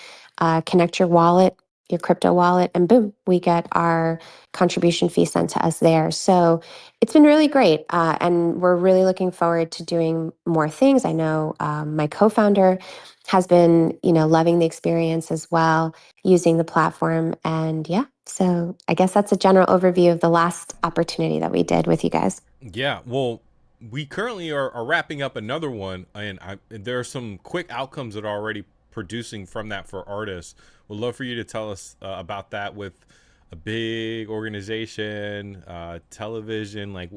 connect your wallet, your crypto wallet, and boom, we get our contribution fee sent to us there. So it's been really great. And we're really looking forward to doing more things. I know my co-founder has been, loving the experience as well, using the platform. And yeah, so I guess that's a general overview of the last opportunity that we did with you guys. Yeah, well, we currently are wrapping up another one, and there are some quick outcomes that are already producing from that for artists. Would love for you to tell us about that with a big organization, television. Like,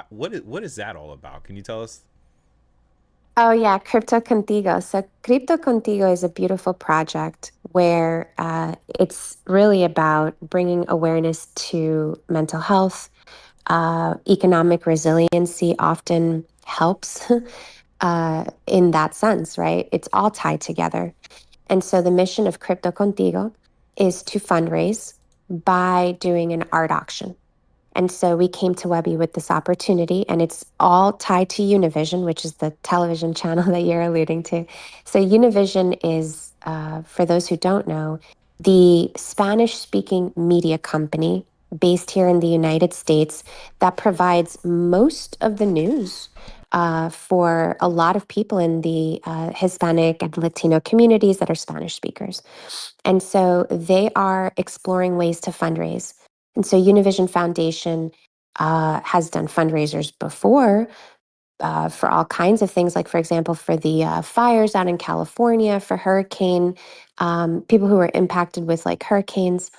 what is that all about? Can you tell us? Oh, yeah, Crypto Contigo. So, Crypto Contigo is a beautiful project where it's really about bringing awareness to mental health. Economic resiliency often helps in that sense, right? It's all tied together. And so, the mission of Crypto Contigo is to fundraise by doing an art auction. And so we came to Webbie with this opportunity, and it's all tied to Univision, which is the television channel that you're alluding to. So Univision is, for those who don't know, the Spanish-speaking media company based here in the United States that provides most of the news for a lot of people in the Hispanic and Latino communities that are Spanish speakers. And so they are exploring ways to fundraise. And so Univision Foundation has done fundraisers before for all kinds of things, like, for example, for the fires out in California, for hurricane, people who were impacted with like hurricanes.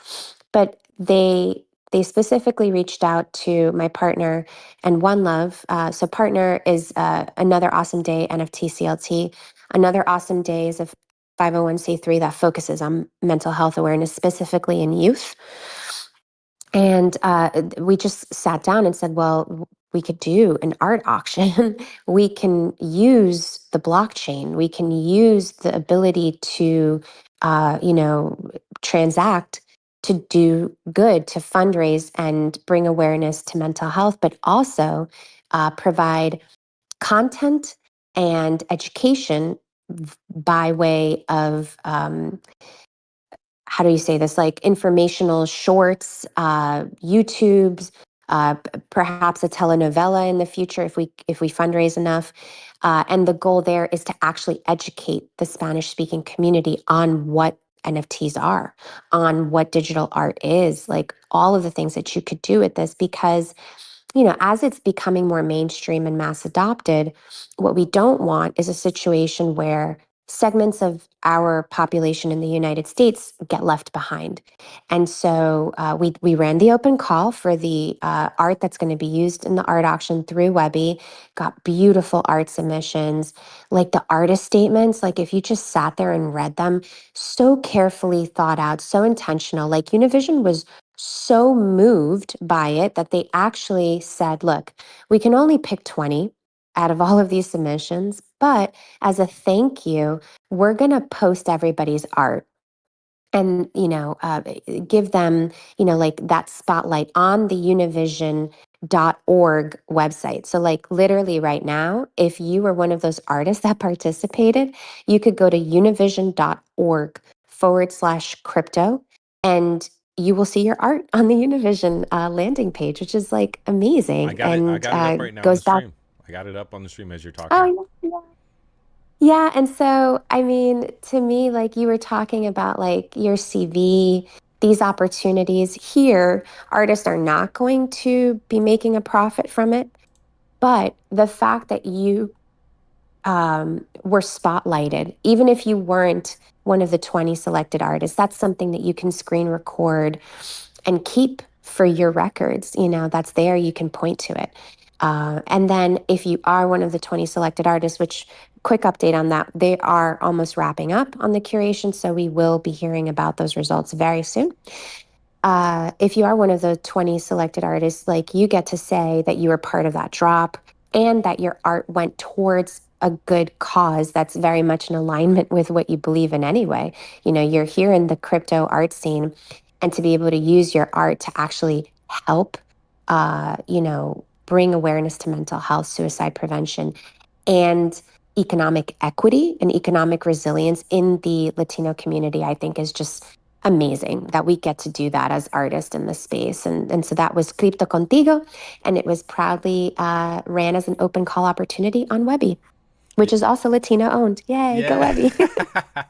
But they specifically reached out to my partner and One Love. So partner is Another Awesome Day NFT CLT. Another Awesome Day is a 501c3 that focuses on mental health awareness, specifically in youth. And we just sat down and said, well, we could do an art auction. We can use the blockchain. We can use the ability to, transact to do good, to fundraise and bring awareness to mental health, but also provide content and education by way of how do you say this, like informational shorts, YouTubes, perhaps a telenovela in the future if we fundraise enough. And the goal there is to actually educate the Spanish speaking community on what NFTs are, on what digital art is, like all of the things that you could do with this. Because as it's becoming more mainstream and mass adopted, what we don't want is a situation where segments of our population in the United States get left behind. And so we ran the open call for the art that's going to be used in the art auction through Webbie, got beautiful art submissions, like the artist statements, like if you just sat there and read them, so carefully thought out, so intentional. Like Univision was so moved by it that they actually said, look, we can only pick 20 out of all of these submissions, but as a thank you, we're going to post everybody's art and give them like that spotlight on the univision.org website. So like literally right now, if you were one of those artists that participated, you could go to univision.org/crypto and you will see your art on the Univision landing page, which is like amazing. I And got it up right now on the goes back. stream. I got it up on the stream as you're talking. Oh, yeah. Yeah, and so I mean, to me, like you were talking about like your CV, these opportunities here, artists are not going to be making a profit from it. But the fact that you were spotlighted, even if you weren't one of the 20 selected artists, that's something that you can screen record and keep for your records. That's there, you can point to it. And then if you are one of the 20 selected artists, which quick update on that, they are almost wrapping up on the curation. So we will be hearing about those results very soon. If you are one of the 20 selected artists, like you get to say that you were part of that drop and that your art went towards a good cause that's very much in alignment with what you believe in anyway. You're here in the crypto art scene, and to be able to use your art to actually help, bring awareness to mental health, suicide prevention, and economic equity and economic resilience in the Latino community, I think is just amazing that we get to do that as artists in this space. And so that was Cripto Contigo, and it was proudly ran as an open call opportunity on Webbie, which is also Latino owned. Yay, go Webbie.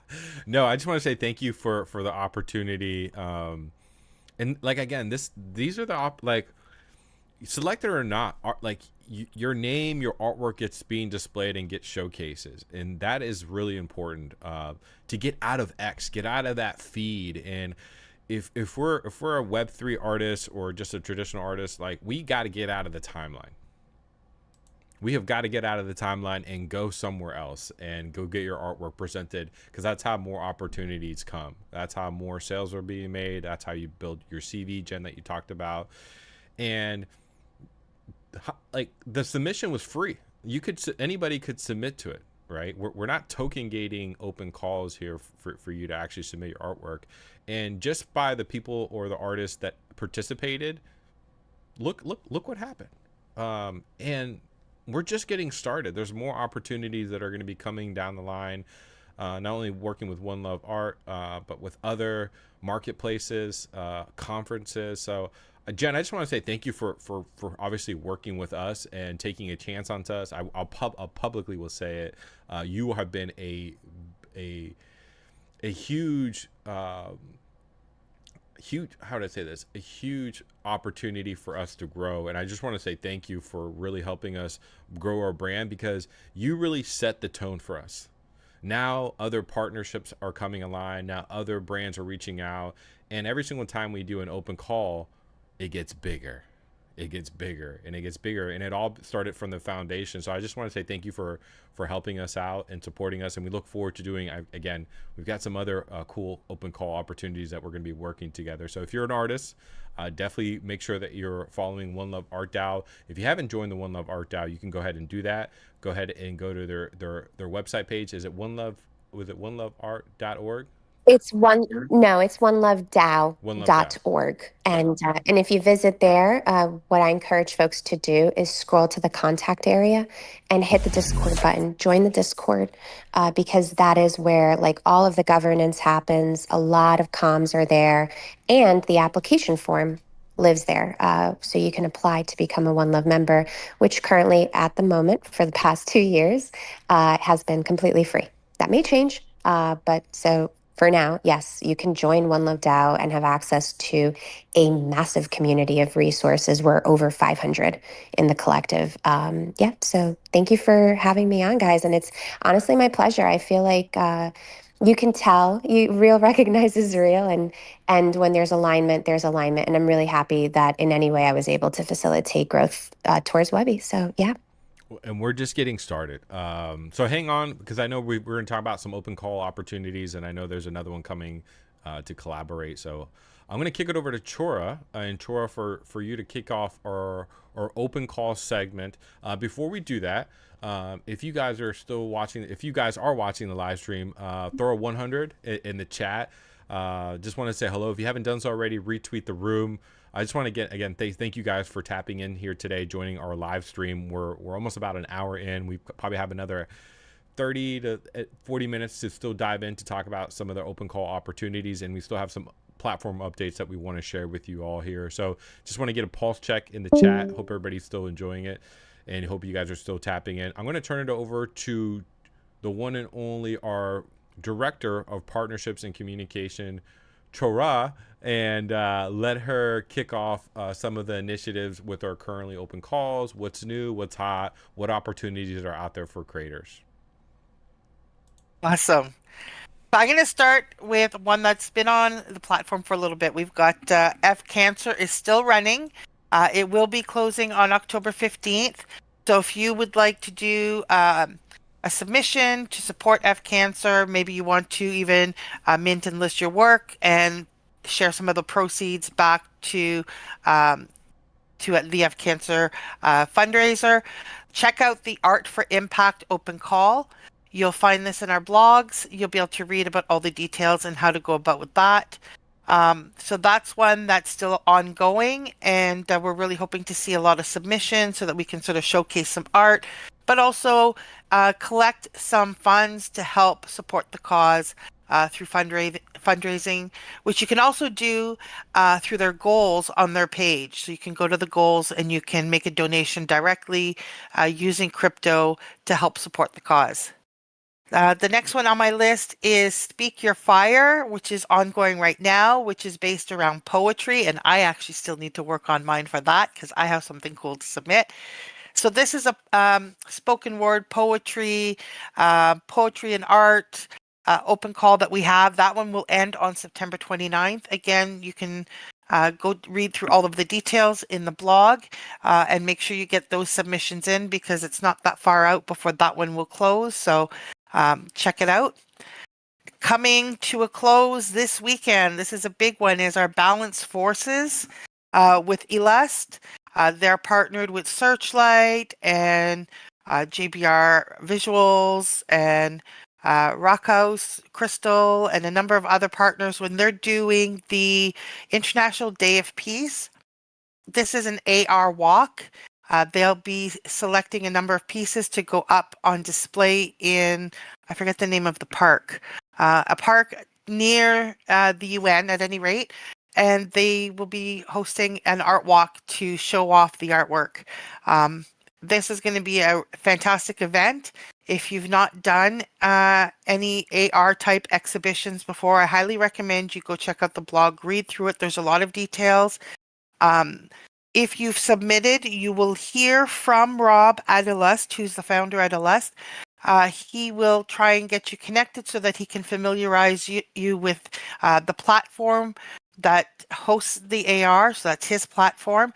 No, I just want to say thank you for the opportunity. And like again, these are the like selected or not, like your name, your artwork gets being displayed and gets showcases, and that is really important to get out of X, get out of that feed. And if we're a Web3 artist or just a traditional artist, like we got to get out of the timeline. We have got to get out of the timeline and go somewhere else and go get your artwork presented, because that's how more opportunities come. That's how more sales are being made. That's how you build your CV, Jen, that you talked about. And like the submission was free. Anybody could submit to it, right? We're not token gating open calls here for you to actually submit your artwork. And just by the people or the artists that participated, look what happened. And we're just getting started. There's more opportunities that are going to be coming down the line, not only working with One Love Art, but with other marketplaces, conferences. So Jen, I just want to say thank you for obviously working with us and taking a chance on us. I'll publicly will say it. You have been a huge how would I say this? A huge opportunity for us to grow. And I just want to say thank you for really helping us grow our brand, because you really set the tone for us. Now other partnerships are coming online. Now other brands are reaching out, and every single time we do an open call, it gets bigger. It gets bigger and it gets bigger, and it all started from the foundation. So I just want to say thank you for helping us out and supporting us, and we look forward to doing, again, we've got some other cool open call opportunities that we're going to be working together. So if you're an artist, definitely make sure that you're following One Love Art DAO. If you haven't joined the One Love Art DAO, you can go ahead and do that. Go ahead and go to their website page. Is it oneloveart.org? It's one, no, it's One Love DAO. onelovedao.org. And if you visit there, what I encourage folks to do is scroll to the contact area and hit the Discord button. Join the Discord, because that is where like all of the governance happens. A lot of comms are there, and the application form lives there. So you can apply to become a One Love member, which currently at the moment for the past 2 years has been completely free. That may change, but so for now, yes, you can join One Love DAO and have access to a massive community of resources. We're over 500 in the collective. Yeah, so thank you for having me on, guys. And it's honestly my pleasure. I feel like you can tell you real recognizes real, and when there's alignment, there's alignment. And I'm really happy that in any way I was able to facilitate growth towards Webbie. So yeah. And we're just getting started. So hang on, because I know we're going to talk about some open call opportunities, and I know there's another one coming to collaborate. So I'm going to kick it over to Chora, and Chora, for you to kick off our open call segment. Before we do that, if you guys are still watching, if you guys are watching the live stream, throw a 100 in the chat. Just want to say hello. If you haven't done so already, retweet the room. I just want to get again thank you guys for tapping in here today, joining our live stream. We're almost about an hour in. We probably have another 30 to 40 minutes to still dive in to talk about some of the open call opportunities, and we still have some platform updates that we want to share with you all here. So just want to get a pulse check in the chat. Hope everybody's still enjoying it, and hope you guys are still tapping in. I'm going to turn it over to the one and only our director of partnerships and communication, Chora, and let her kick off some of the initiatives with our currently open calls, what's new, what's hot, what opportunities are out there for creators. Awesome. So I'm going to start with one that's been on the platform for a little bit. We've got F Cancer is still running. It will be closing on October 15th. So if you would like to do a submission to support F Cancer, maybe you want to even mint and list your work and share some of the proceeds back to the F Cancer fundraiser, check out the Art for Impact open call. You'll find this in our blogs. You'll be able to read about all the details and how to go about with that. So that's one that's still ongoing, and we're really hoping to see a lot of submissions so that we can sort of showcase some art, but also collect some funds to help support the cause through fundraising, which you can also do through their goals on their page. So you can go to the goals and you can make a donation directly using crypto to help support the cause. The next one on my list is Speak Your Fire, which is ongoing right now, which is based around poetry. And I actually still need to work on mine for that because I have something cool to submit. So this is a spoken word poetry, poetry and art open call that we have. That one will end on September 29th. Again, you can go read through all of the details in the blog and make sure you get those submissions in because it's not that far out before that one will close. So check it out. Coming to a close this weekend, this is a big one, is our Balance Forces with Elust. They're partnered with Searchlight and JBR Visuals and Rockhouse, Crystal, and a number of other partners when they're doing the International Day of Peace. This is an AR walk. They'll be selecting a number of pieces to go up on display in, I forget the name of the park, a park near the UN at any rate. And they will be hosting an art walk to show off the artwork. This is going to be a fantastic event. If you've not done any AR type exhibitions before, I highly recommend you go check out the blog, read through it. There's a lot of details. If you've submitted, you will hear from Rob Adelust, who's the founder at Adelust. He will try and get you connected so that he can familiarize you with the platform that hosts the AR. So that's his platform.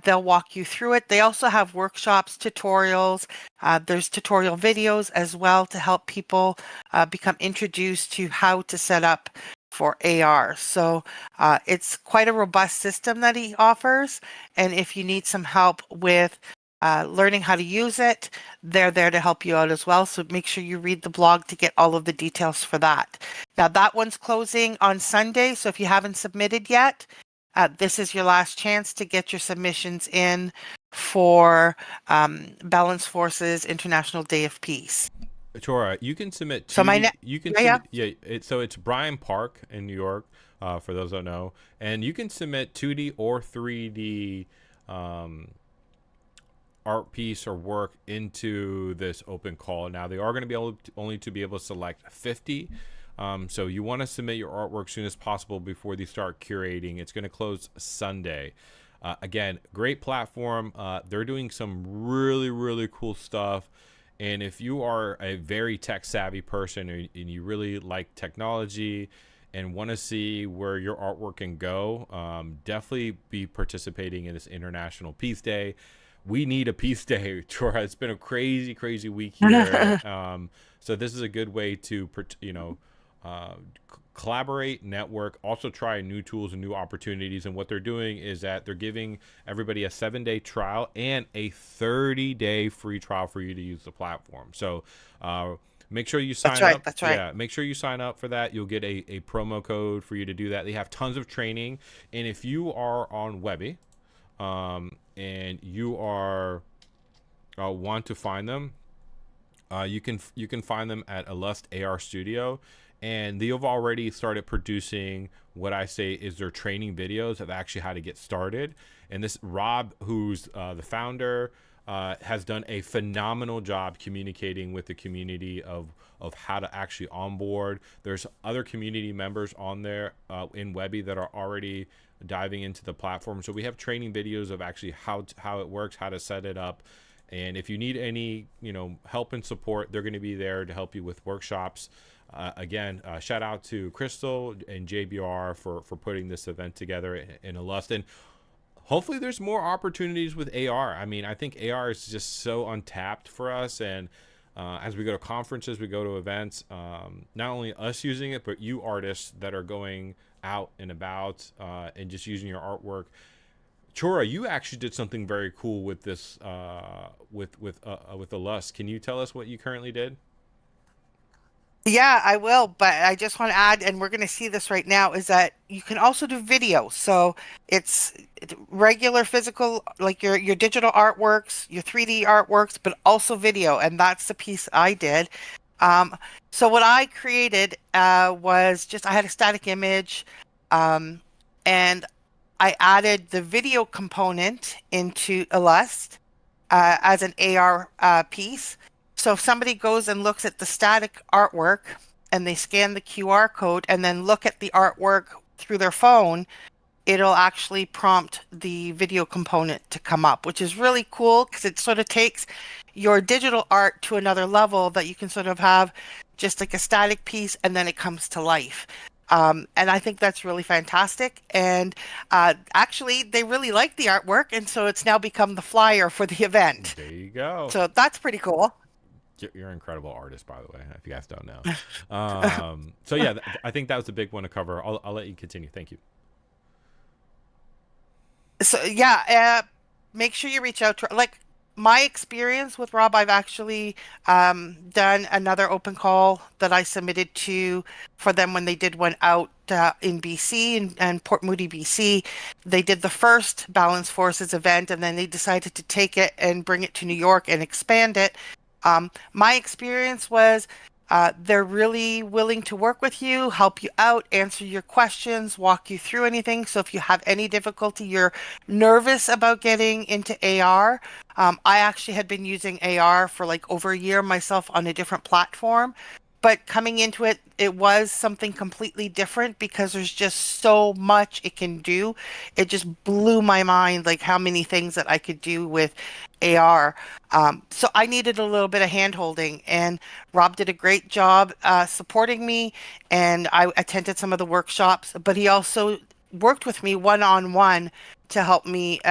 They'll walk you through it. They also have workshops, tutorials. There's tutorial videos as well to help people become introduced to how to set up for AR. So it's quite a robust system that he offers. And if you need some help with learning how to use it. They're there to help you out as well. So make sure you read the blog to get all of the details for that. Now, that one's closing on Sunday. So if you haven't submitted yet, this is your last chance to get your submissions in for Balanced Forces International Day of Peace. Chora, you can submit So my 2D. You can yeah, submit, yeah. So it's Bryant Park in New York, for those that don't know, and you can submit 2D or 3D art piece or work into this open call. Now they are going to be able to, only to be able to select 50. So you want to submit your artwork as soon as possible before they start curating. It's going to close Sunday. Again, great platform. They're doing some really, really cool stuff. And if you are a very tech savvy person and you really like technology and want to see where your artwork can go, definitely be participating in this International Peace Day. We need a peace day, Troy. It's been a crazy, crazy week here. So this is a good way to, collaborate, network, also try new tools and new opportunities. And what they're doing is that they're giving everybody a 7-day trial and a 30-day free trial for you to use the platform. So make sure you sign up. That's right. Yeah, make sure you sign up for that. You'll get a promo code for you to do that. They have tons of training. And if you are on Webbie and you are want to find them, you can find them at Illust AR Studio. And they've already started producing what I say is their training videos of actually how to get started. And this Rob, who's the founder, has done a phenomenal job communicating with the community of how to actually onboard. There's other community members on there in Webbie that are already diving into the platform. So we have training videos of actually how it works, how to set it up. And if you need any help and support, they're going to be there to help you with workshops. Again, shout out to Crystal and JBR for putting this event together in Illust. And hopefully there's more opportunities with AR. I mean, I think AR is just so untapped for us. And as we go to conferences, we go to events, not only us using it, but you artists that are going out and about and just using your artwork. Chora, you actually did something very cool with this, with Illust. Can you tell us what you currently did? Yeah, I will, but I just want to add, and we're going to see this right now, is that you can also do video. So it's regular physical, like your digital artworks, your 3D artworks, but also video, and that's the piece I did. So what I created was just I had a static image, and I added the video component into Illust as an AR piece. So if somebody goes and looks at the static artwork and they scan the QR code and then look at the artwork through their phone, it'll actually prompt the video component to come up, which is really cool because it sort of takes your digital art to another level that you can sort of have just like a static piece and then it comes to life. And I think that's really fantastic. And actually, they really like the artwork. And so it's now become the flyer for the event. There you go. So that's pretty cool. You're an incredible artist, by the way, if you guys don't know. So yeah, I think that was the big one to cover. I'll let you continue. Thank you. So yeah, make sure you reach out to like my experience with Rob. I've actually done another open call that I submitted to for them when they did one out in BC and Port Moody, BC. They did the first Balanced Forces event, and then they decided to take it and bring it to New York and expand it. My experience was they're really willing to work with you, help you out, answer your questions, walk you through anything. So if you have any difficulty, you're nervous about getting into AR. I actually had been using AR for like over a year myself on a different platform. But coming into it, it was something completely different because there's just so much it can do. It just blew my mind, like how many things that I could do with AR. So I needed a little bit of hand-holding, and Rob did a great job supporting me, and I attended some of the workshops, but he also worked with me one-on-one to help me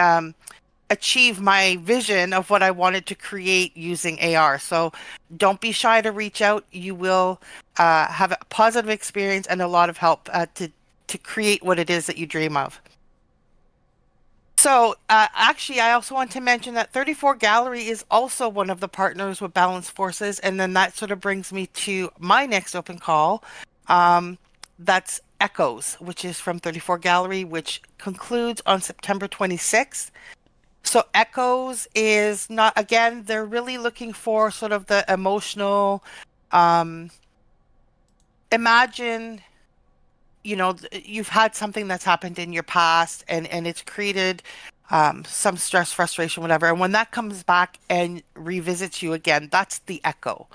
achieve my vision of what I wanted to create using AR. So don't be shy to reach out. You will have a positive experience and a lot of help to create what it is that you dream of. So, actually, I also want to mention that 34 Gallery is also one of the partners with Balance Forces. And then that sort of brings me to my next open call. Um, that's Echoes, which is from 34 Gallery, which concludes on September 26th. So, Echoes is not, again, they're really looking for sort of the emotional, um, imagine you've had something that's happened in your past and it's created some stress, frustration, whatever. And when that comes back and revisits you again, that's the echo.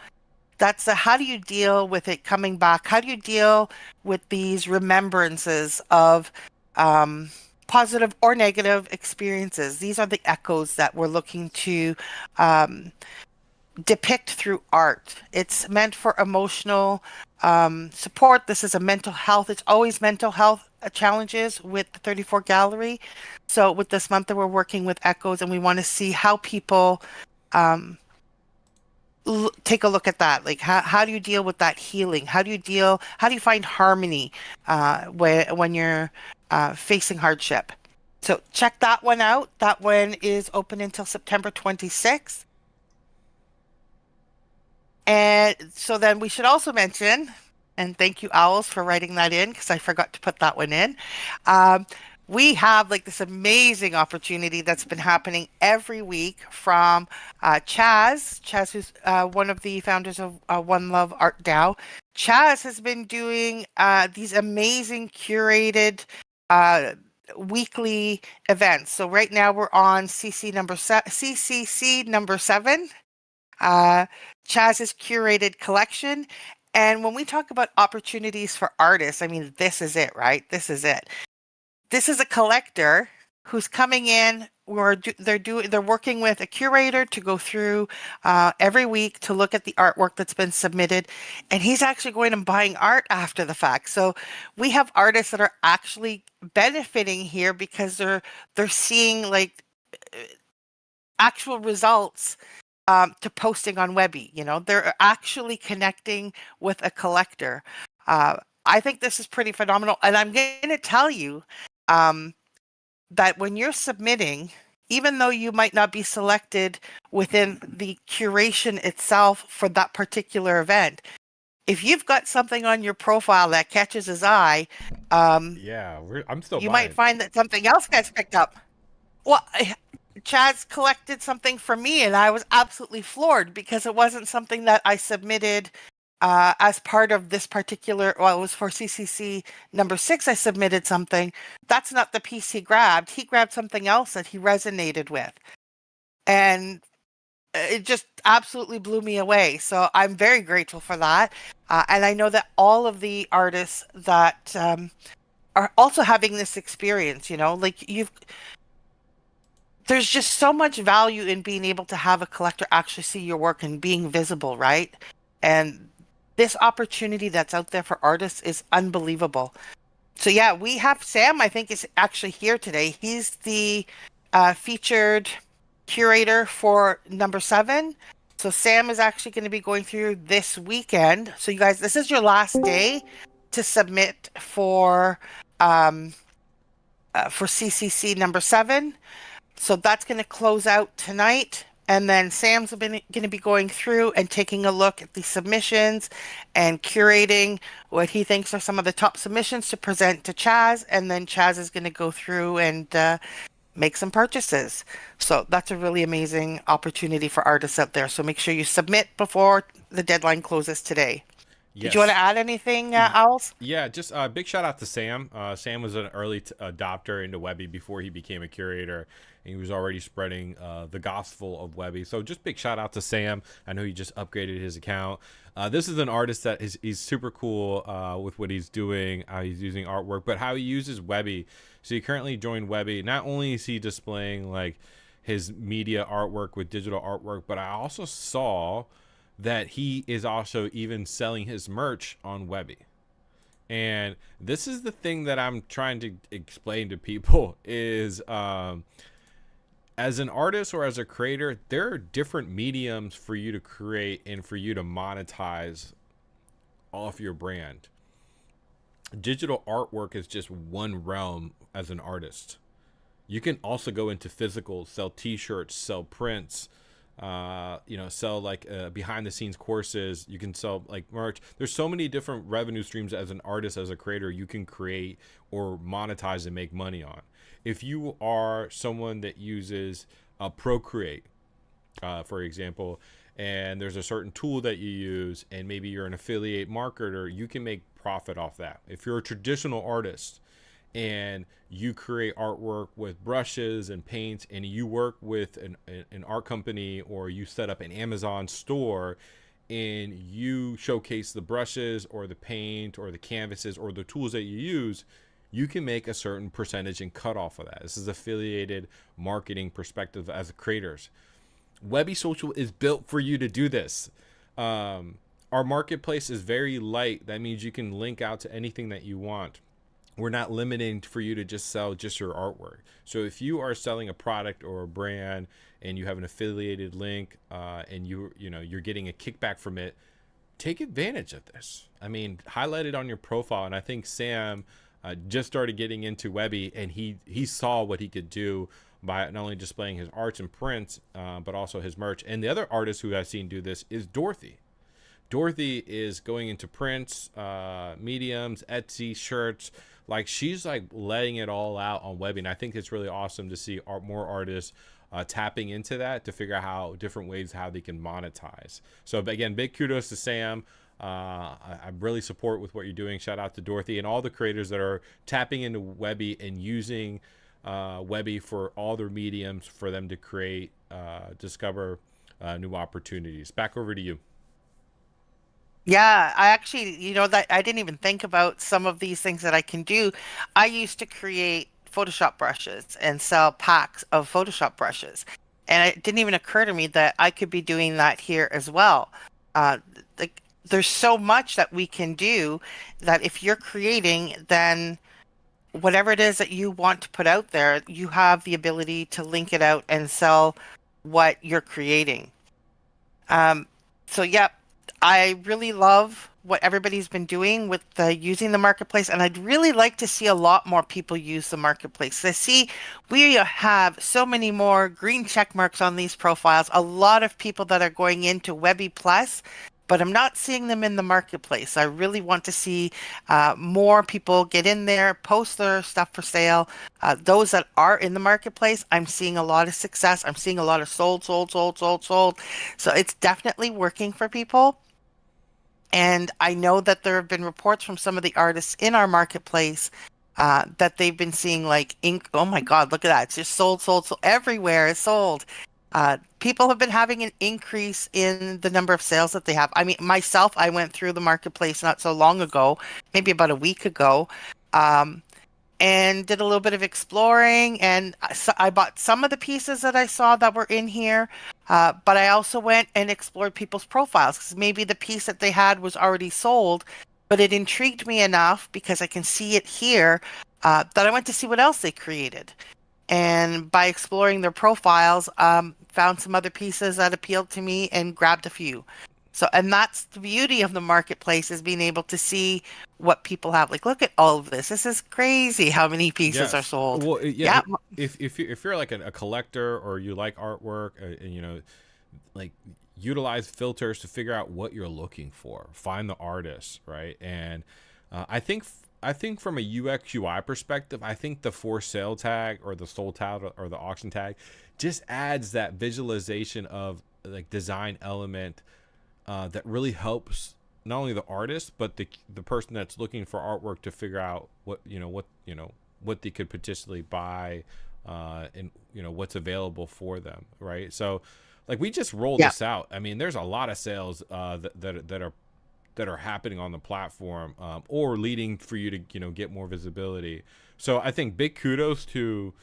That's how do you deal with it coming back? How do you deal with these remembrances of um, positive or negative experiences? These are the echoes that we're looking to um, depict through art. It's meant for emotional support. This is a mental health. It's always mental health challenges with the 34 Gallery. So with this month that we're working with Echoes, and we want to see how people um, take a look at that. Like how do you deal with that healing? How do you find harmony when you're facing hardship? So check that one out. That one is open until September 26th. And so then we should also mention, and thank you, Owls, for writing that in because I forgot to put that one in. Um, we have like this amazing opportunity that's been happening every week from Chaz, who's one of the founders of One Love Art DAO. Chaz has been doing these amazing curated weekly events. So right now we're on CCC number 7. uh, Chaz's curated collection. And when we talk about opportunities for artists, I mean, this is it, right? This is it. This is a collector who's coming in. They're working with a curator to go through every week to look at the artwork that's been submitted, and he's actually going and buying art after the fact. So we have artists that are actually benefiting here because they're seeing like actual results to posting on Webbie. They're actually connecting with a collector. I think this is pretty phenomenal. And I'm going to tell you um, that when you're submitting, even though you might not be selected within the curation itself for that particular event, if you've got something on your profile that catches his eye, Yeah, I'm still you might buying. find that something else gets picked up. Well, Chad's collected something for me, and I was absolutely floored because it wasn't something that I submitted as part of this particular. Well, it was for CCC number 6. I submitted something. That's not the piece he grabbed. He grabbed something else that he resonated with, and it just absolutely blew me away. So I'm very grateful for that, and I know that all of the artists that are also having this experience. Like there's just so much value in being able to have a collector actually see your work and being visible, right? And this opportunity that's out there for artists is unbelievable. So yeah, we have Sam, I think, is actually here today. He's the featured curator for number 7. So Sam is actually going to be going through this weekend. So you guys, this is your last day to submit for CCC number 7. So that's going to close out tonight. And then Sam's going to be going through and taking a look at the submissions and curating what he thinks are some of the top submissions to present to Chaz. And then Chaz is going to go through and make some purchases. So that's a really amazing opportunity for artists out there. So make sure you submit before the deadline closes today. Did you want to Yes. add anything, Owls? Yeah, just a big shout out to Sam. Sam was an early adopter into Webbie before he became a curator, and he was already spreading the gospel of Webbie. So just big shout out to Sam. I know he just upgraded his account. This is an artist that he's super cool with what he's doing. He's using artwork, but how he uses Webbie. So he currently joined Webbie. Not only is he displaying like his media artwork with digital artwork, but I also saw that he is also even selling his merch on Webbie. And this is the thing that I'm trying to explain to people is as an artist or as a creator, there are different mediums for you to create and for you to monetize off your brand. Digital artwork is just one realm as an artist. You can also go into physical, sell T-shirts, sell prints, sell like behind the scenes courses. You can sell like merch. There's so many different revenue streams as an artist, as a creator, you can create or monetize and make money on. If you are someone that uses Procreate, for example, and there's a certain tool that you use, and maybe you're an affiliate marketer, you can make profit off that. If you're a traditional artist and you create artwork with brushes and paints, and you work with an art company, or you set up an Amazon store and you showcase the brushes or the paint or the canvases or the tools that you use, you can make a certain percentage and cut off of that. This is affiliated marketing perspective as creators. Webbie Social is built for you to do this. Our marketplace is very light. That means you can link out to anything that you want. We're not limiting for you to just sell just your artwork. So if you are selling a product or a brand and you have an affiliated link, and you're getting a kickback from it, take advantage of this. I mean, highlight it on your profile. And I think Sam just started getting into Webbie, and he saw what he could do by not only displaying his arts and prints, but also his merch. And the other artist who I've seen do this is Dorothy. Dorothy is going into prints, mediums, Etsy, shirts. Like, she's like letting it all out on Webbie. And I think it's really awesome to see more artists tapping into that to figure out how different ways how they can monetize. So again, big kudos to Sam. I really support with what you're doing. Shout out to Dorothy and all the creators that are tapping into Webbie and using Webbie for all their mediums for them to create, discover new opportunities. Back over to you. Yeah, I actually, that I didn't even think about some of these things that I can do. I used to create Photoshop brushes and sell packs of Photoshop brushes. And it didn't even occur to me that I could be doing that here as well. Uh, like, there's so much that we can do that if you're creating, then whatever it is that you want to put out there, you have the ability to link it out and sell what you're creating. So yeah, I really love what everybody's been doing with using the marketplace, and I'd really like to see a lot more people use the marketplace. I see we have so many more green check marks on these profiles, a lot of people that are going into Webbie Plus, but I'm not seeing them in the marketplace. I really want to see more people get in there, post their stuff for sale. Those that are in the marketplace, I'm seeing a lot of success. I'm seeing a lot of sold. So it's definitely working for people. And I know that there have been reports from some of the artists in our marketplace that they've been seeing like, oh my God, look at that. It's just sold. Everywhere is sold. People have been having an increase in the number of sales that they have. I mean, myself, I went through the marketplace not so long ago, maybe about a week ago, and did a little bit of exploring. And I bought some of the pieces that I saw that were in here. But I also went and explored people's profiles because maybe the piece that they had was already sold, but it intrigued me enough because I can see it here that I went to see what else they created. And by exploring their profiles, found some other pieces that appealed to me and grabbed a few. So, and that's the beauty of the marketplace, is being able to see what people have. Like, look at all of this. This is crazy how many pieces are sold. Well, yeah. If you're like a collector or you like artwork, and like, utilize filters to figure out what you're looking for. Find the artist, right? And I think from a UX UI perspective, I think the for sale tag or the sold tag or the auction tag just adds that visualization of like design element that really helps not only the artist but the person that's looking for artwork to figure out what they could potentially buy, and what's available for them, right? So like, we just rolled this out. I mean, there's a lot of sales that are happening on the platform, or leading for you to get more visibility. So I think big kudos to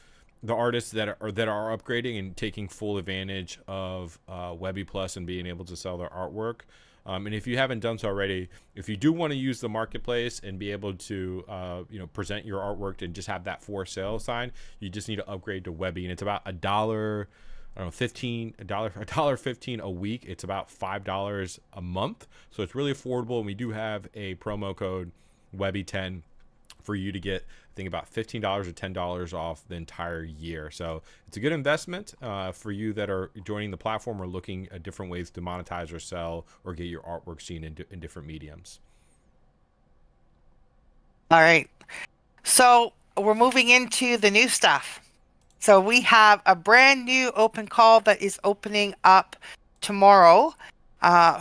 the artists that are upgrading and taking full advantage of Webbie Plus and being able to sell their artwork. And if you haven't done so already, if you do want to use the marketplace and be able to present your artwork and just have that for sale sign, you just need to upgrade to Webbie, and it's about $1. I don't know, $1.15 a week. It's about $5 a month, so it's really affordable. And we do have a promo code Webbie10 for you to get, I think, about $15 or $10 off the entire year. So it's a good investment for you that are joining the platform or looking at different ways to monetize or sell or get your artwork seen in different mediums. All right. So we're moving into the new stuff. So we have a brand new open call that is opening up tomorrow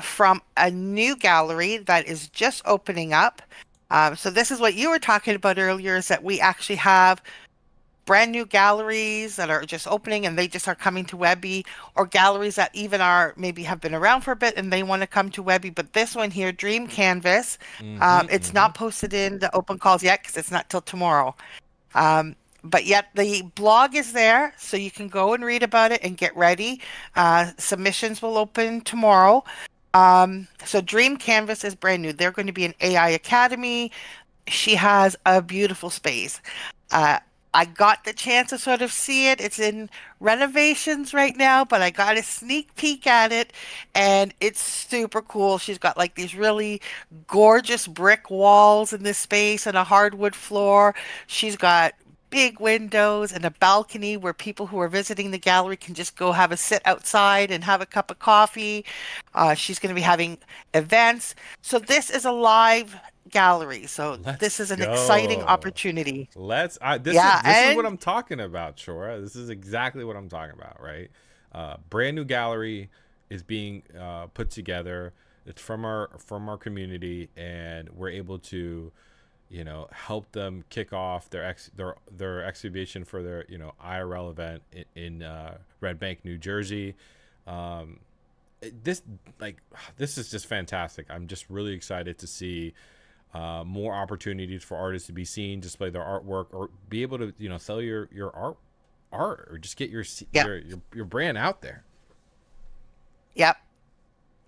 from a new gallery that is just opening up. So this is what you were talking about earlier, is that we actually have brand new galleries that are just opening and they just are coming to Webbie, or galleries that even are maybe have been around for a bit and they want to come to Webbie. But this one here, Dream Canvas, it's not posted in the open calls yet because it's not till tomorrow. But yet the blog is there, so you can go and read about it and get ready. Submissions will open tomorrow. So Dream Canvas is brand new. They're going to be an AI academy. She has a beautiful space. I got the chance to sort of see it. It's in renovations right now, but I got a sneak peek at it and it's super cool. She's got like these really gorgeous brick walls in this space and a hardwood floor. She's got big windows and a balcony where people who are visiting the gallery can just go have a sit outside and have a cup of coffee. She's going to be having events. So this is a live gallery. So this is an exciting opportunity. This is what I'm talking about, Chora. This is exactly what I'm talking about, right? Brand new gallery is being put together. It's from our community, and we're able to, help them kick off their exhibition for their IRL event in Red Bank, New Jersey. This is just fantastic. I'm just really excited to see more opportunities for artists to be seen, display their artwork, or be able to sell your art, or just get your brand out there. Yep.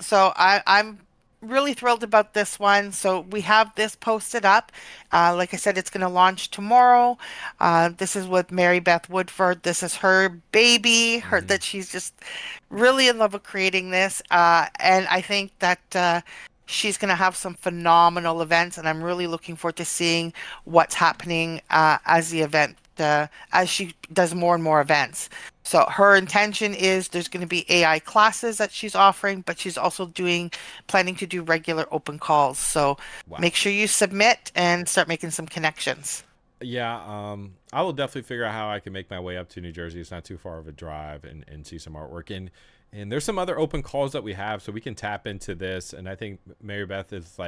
So I'm really thrilled about this one. So we have this posted up. Like I said, it's going to launch tomorrow. This is with Mary Beth Woodford. This is her baby, that she's just really in love with creating this. And I think that she's going to have some phenomenal events, and I'm really looking forward to seeing what's happening as the event, as she does more and more events. So her intention is there's going to be AI classes that she's offering, but she's also planning to do regular open calls. So make sure you submit and start making some connections. Yeah, I will definitely figure out how I can make my way up to New Jersey. It's not too far of a drive, and see some artwork. And there's some other open calls that we have, so we can tap into this. And I think Mary Beth is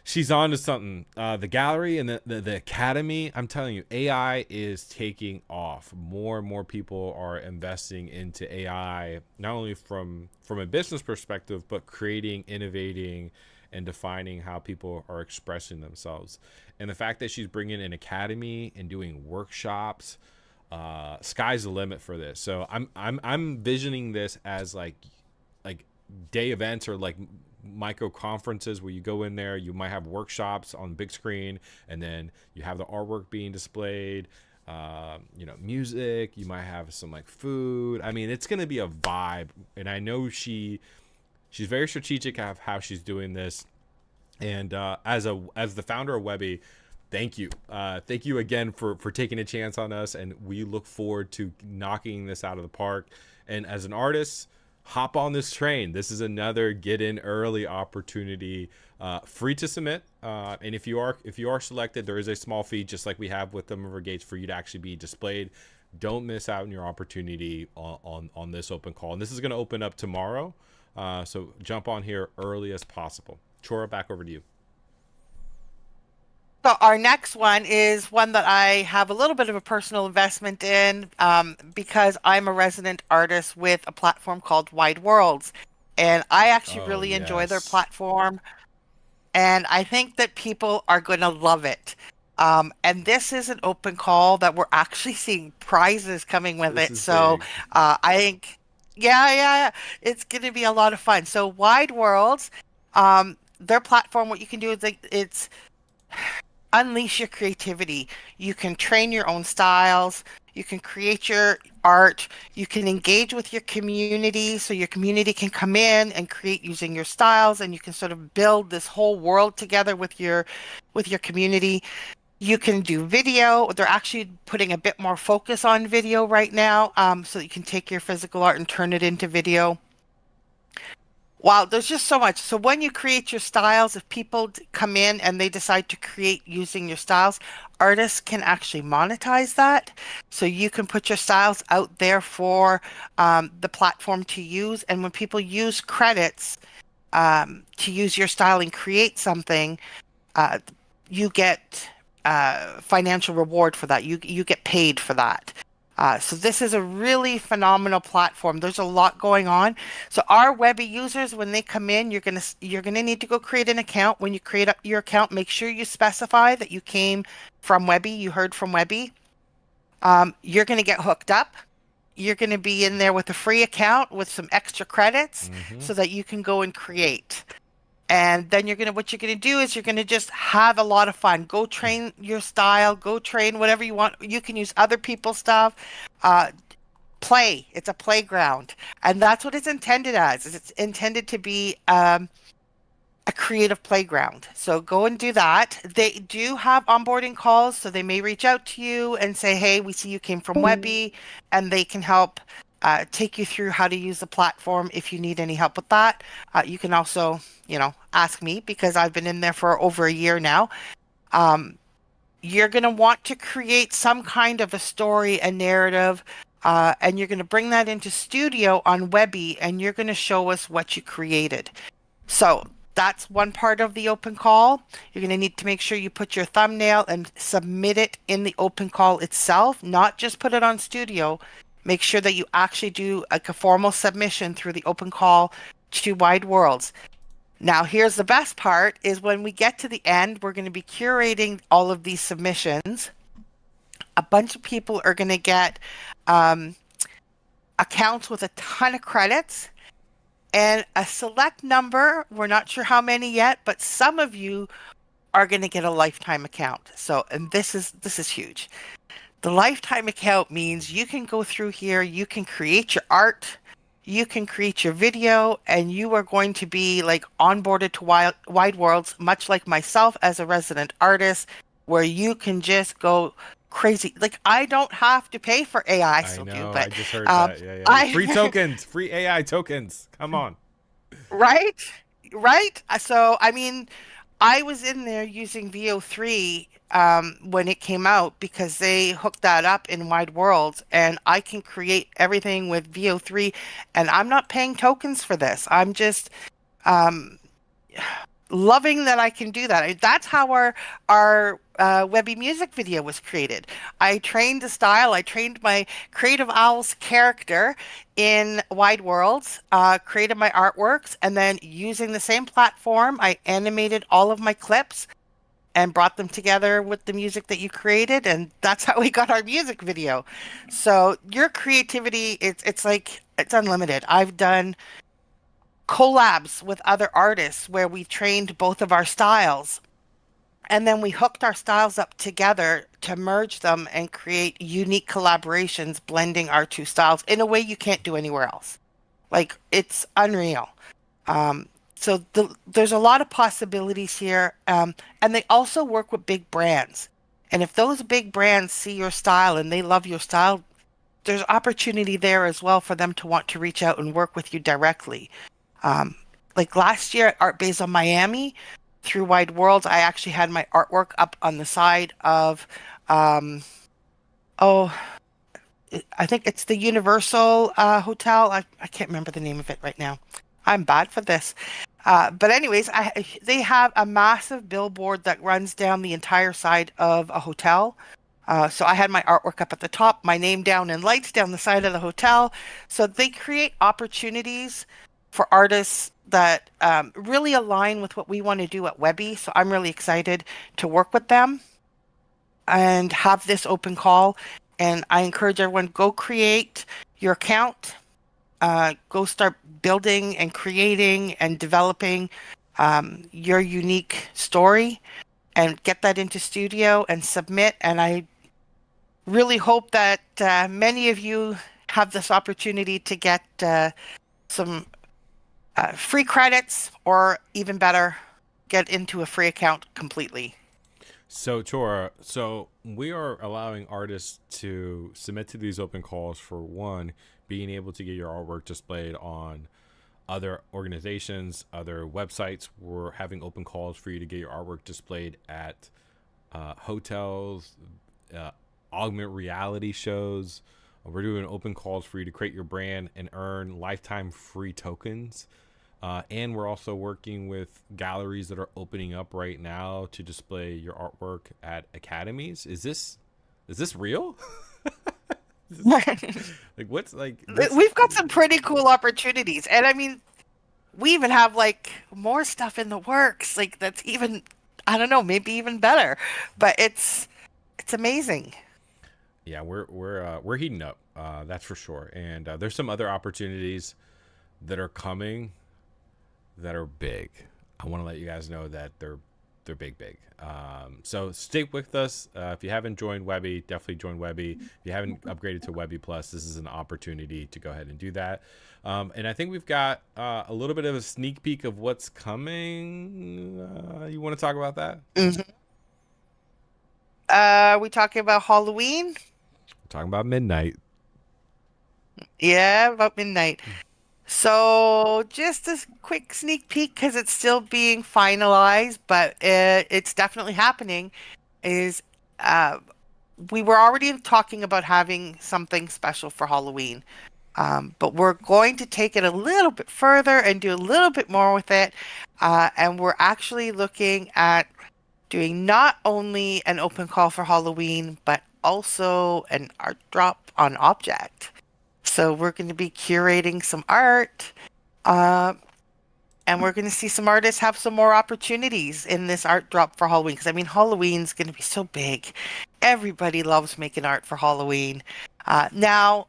she's on to something. The gallery and the academy, I'm telling you, AI is taking off. More and more people are investing into AI, not only from a business perspective, but creating, innovating, and defining how people are expressing themselves. And the fact that she's bringing an academy and doing workshops, sky's the limit for this. So I'm visioning this as like day events, or like micro conferences where you go in there, you might have workshops on big screen, and then you have the artwork being displayed, music, you might have some food. I mean, it's going to be a vibe. And I know she's very strategic of how she's doing this. And as the founder of Webbie, thank you again for taking a chance on us, and we look forward to knocking this out of the park. And as an artist, hop on this train. This is another get in early opportunity, free to submit. And if you are selected, there is a small fee, just like we have with the River Gates, for you to actually be displayed. Don't miss out on your opportunity on this open call. And this is going to open up tomorrow. So jump on here early as possible. Chora, back over to you. So our next one is one that I have a little bit of a personal investment in, because I'm a resident artist with a platform called Wide Worlds, and I actually really enjoy their platform, and I think that people are going to love it. And this is an open call that we're actually seeing prizes coming with it. So I think, yeah, it's going to be a lot of fun. So Wide Worlds, their platform, what you can do is it's unleash your creativity. You can train your own styles. You can create your art. You can engage with your community, so your community can come in and create using your styles, and you can sort of build this whole world together with your community. You can do video. They're actually putting a bit more focus on video right now, so that you can take your physical art and turn it into video. Wow, there's just so much. So when you create your styles, if people come in and they decide to create using your styles, artists can actually monetize that. So you can put your styles out there for the platform to use. And when people use credits to use your style and create something, you get financial reward for that. You get paid for that. So this is a really phenomenal platform. There's a lot going on. So our Webbie users, when they come in, you're gonna need to go create an account. When you create your account, make sure you specify that you came from Webbie, you heard from Webbie. You're gonna get hooked up. You're gonna be in there with a free account with some extra credits so that you can go and create. And then what you're gonna do is you're gonna just have a lot of fun. Go train your style, go train whatever you want. You can use other people's stuff. Play. It's a playground. And that's what it's intended as. It's intended to be a creative playground. So go and do that. They do have onboarding calls, so they may reach out to you and say, hey, we see you came from Webbie, and they can help take you through how to use the platform if you need any help with that. You can also, ask me, because I've been in there for over a year now. You're going to want to create some kind of a story, a narrative, and you're going to bring that into studio on Webbie, and you're going to show us what you created. So that's one part of the open call. You're going to need to make sure you put your thumbnail and submit it in the open call itself, not just put it on studio. Make sure that you actually do a formal submission through the open call to Wide Worlds. Now, here's the best part is when we get to the end, we're going to be curating all of these submissions. A bunch of people are going to get accounts with a ton of credits, and a select number, we're not sure how many yet, but some of you are going to get a lifetime account. So, and this is huge. The lifetime account means you can go through here, you can create your art, you can create your video, and you are going to be like onboarded to Wide Worlds, much like myself as a resident artist, where you can just go crazy. Like, I don't have to pay for AI. I still do, but I just heard that. Yeah. Free tokens, free AI tokens. Come on. Right. So, I mean, I was in there using VO3 when it came out because they hooked that up in Wide Worlds, and I can create everything with VO3, and I'm not paying tokens for this. I'm just loving that I can do that. That's how our Webbie music video was created. I trained the style. I trained my Creative Owls character in Wide Worlds, created my artworks, and then using the same platform, I animated all of my clips and brought them together with the music that you created, and that's how we got our music video. So your creativity, it's unlimited. I've done collabs with other artists where we trained both of our styles, and then we hooked our styles up together to merge them and create unique collaborations, blending our two styles in a way you can't do anywhere else. Like, it's unreal. So there's a lot of possibilities here. And they also work with big brands. And if those big brands see your style and they love your style, there's opportunity there as well for them to want to reach out and work with you directly. Like last year at Art Basel Miami, through Wide Worlds, I actually had my artwork up on the side of, I think it's the Universal Hotel. I can't remember the name of it right now. I'm bad for this. But anyways, they have a massive billboard that runs down the entire side of a hotel. So I had my artwork up at the top, my name down in lights down the side of the hotel. So they create opportunities for artists that really align with what we want to do at Webbie. So I'm really excited to work with them and have this open call. And I encourage everyone, go create your account. Go start building and creating and developing your unique story, and get that into studio and submit. And I really hope that many of you have this opportunity to get some free credits, or even better, get into a free account completely. So, Chora, so we are allowing artists to submit to these open calls for one, being able to get your artwork displayed on other organizations, other websites. We're having open calls for you to get your artwork displayed at hotels, augment reality shows. We're doing open calls for you to create your brand and earn lifetime free tokens. And we're also working with galleries that are opening up right now to display your artwork at academies. Is this real? Like what's like this? We've got some pretty cool opportunities. And I mean, we even have like more stuff in the works, like that's even, I don't know, maybe even better. But it's amazing. Yeah, we're heating up. That's for sure. And there's some other opportunities that are coming that are big. I want to let you guys know that they're big. So stick with us. If you haven't joined Webbie, definitely join Webbie. If you haven't upgraded to Webbie Plus, this is an opportunity to go ahead and do that. And I think we've got a little bit of a sneak peek of what's coming. You want to talk about that? Mm-hmm. We talking about Halloween? We're talking about midnight. Yeah, about midnight. So just a quick sneak peek, because it's still being finalized, but it's definitely happening. Is we were already talking about having something special for Halloween, but we're going to take it a little bit further and do a little bit more with it. And we're actually looking at doing not only an open call for Halloween, but also an art drop on object. So we're going to be curating some art, and we're going to see some artists have some more opportunities in this art drop for Halloween. Because I mean, Halloween's going to be so big. Everybody loves making art for Halloween. Now,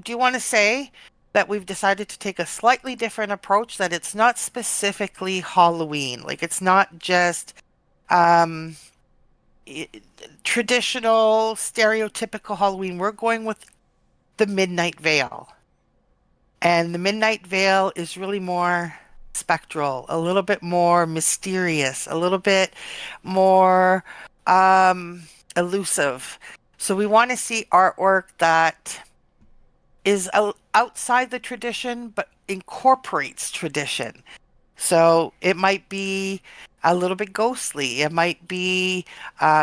do want to say that we've decided to take a slightly different approach, that it's not specifically Halloween. Like, it's not just traditional, stereotypical Halloween. We're going with the Midnight Veil. And the Midnight Veil is really more spectral, a little bit more mysterious, a little bit more elusive. So we want to see artwork that is outside the tradition, but incorporates tradition. So it might be a little bit ghostly. It might be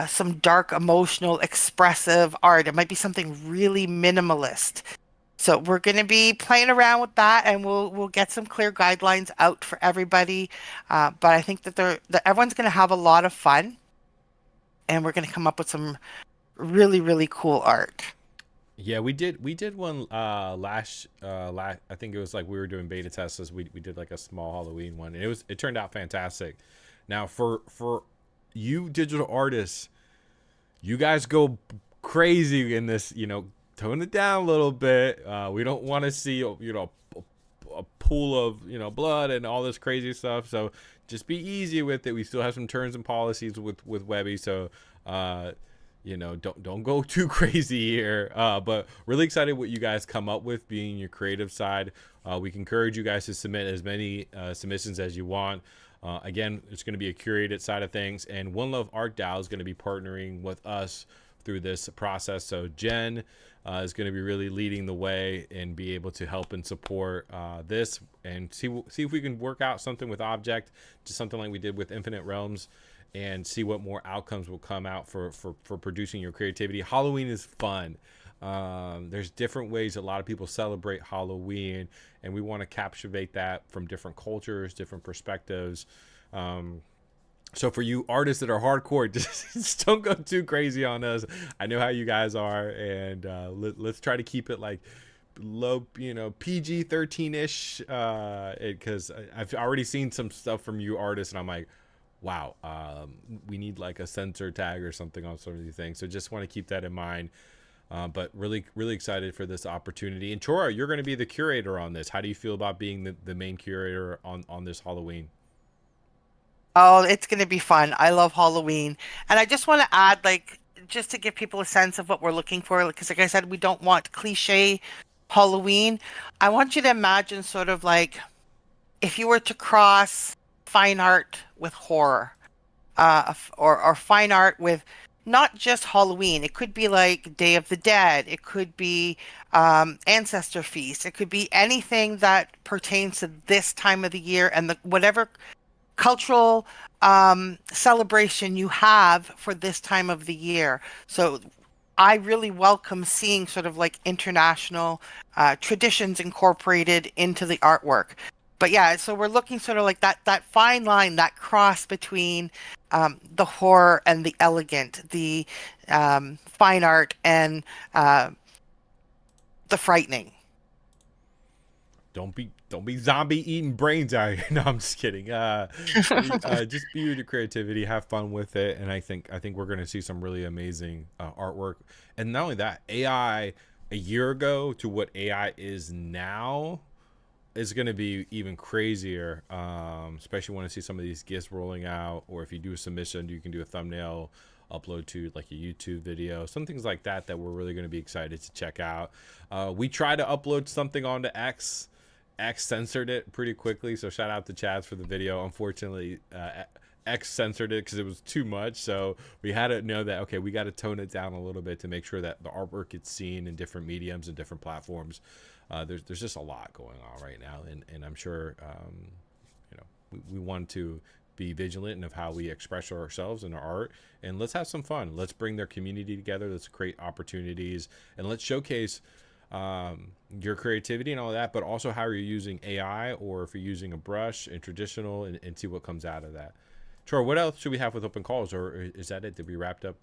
some dark, emotional, expressive art. It might be something really minimalist. So we're going to be playing around with that, and we'll get some clear guidelines out for everybody. But I think that everyone's going to have a lot of fun, and we're going to come up with some really, really cool art. Yeah, we did one last I think it was like we were doing beta tests. We did like a small Halloween one, and it turned out fantastic. Now for you digital artists, you guys go crazy in this, tone it down a little bit. We don't want to see a pool of blood and all this crazy stuff. So just be easy with it. We still have some terms and policies with Webbie, so don't go too crazy here. But really excited what you guys come up with, being your creative side. We can encourage you guys to submit as many submissions as you want. Again, it's going to be a curated side of things, and One Love Art DAO is going to be partnering with us through this process. So Jen is going to be really leading the way and be able to help and support this, and see if we can work out something with Object, just something like we did with Infinite Realms, and see what more outcomes will come out for producing your creativity. Halloween is fun. There's different ways a lot of people celebrate Halloween, and we want to captivate that from different cultures, different perspectives. So for you artists that are hardcore, just don't go too crazy on us. I know how you guys are, and let's try to keep it like low, PG-13-ish, because I've already seen some stuff from you artists, and I'm like, wow, we need like a censor tag or something on some of these things. So just want to keep that in mind. But really, really excited for this opportunity. And Chora, you're going to be the curator on this. How do you feel about being the main curator on this Halloween? Oh, it's going to be fun. I love Halloween. And I just want to add, like, just to give people a sense of what we're looking for, because, like I said, we don't want cliche Halloween. I want you to imagine sort of like if you were to cross fine art with horror, or fine art with not just Halloween. It could be like Day of the Dead. It could be Ancestor Feast. It could be anything that pertains to this time of the year and the whatever cultural celebration you have for this time of the year. So I really welcome seeing sort of like international traditions incorporated into the artwork. But yeah, so we're looking sort of like that fine line, that cross between the horror and the elegant, the fine art and uh, the frightening. Don't be zombie eating brains out here. No, I'm just kidding. Just be with your creativity, have fun with it, and I think we're gonna see some really amazing artwork. And not only that, AI a year ago to what AI is now is going to be even crazier, especially when I see some of these GIFs rolling out, or if you do a submission, you can do a thumbnail upload to like a YouTube video, some things like that that we're really going to be excited to check out. We tried to upload something onto X. X censored it pretty quickly, so shout out to Chaz for the video. Unfortunately, X censored it because it was too much, so we had to know that, okay, we got to tone it down a little bit to make sure that the artwork gets seen in different mediums and different platforms. There's just a lot going on right now, and I'm sure we want to be vigilant of how we express ourselves in our art, and let's have some fun. Let's bring their community together. Let's create opportunities, and let's showcase your creativity and all that, but also how you're using AI, or if you're using a brush and traditional, and see what comes out of that. Troy, what else should we have with open calls, or is that it? Did we wrapped up?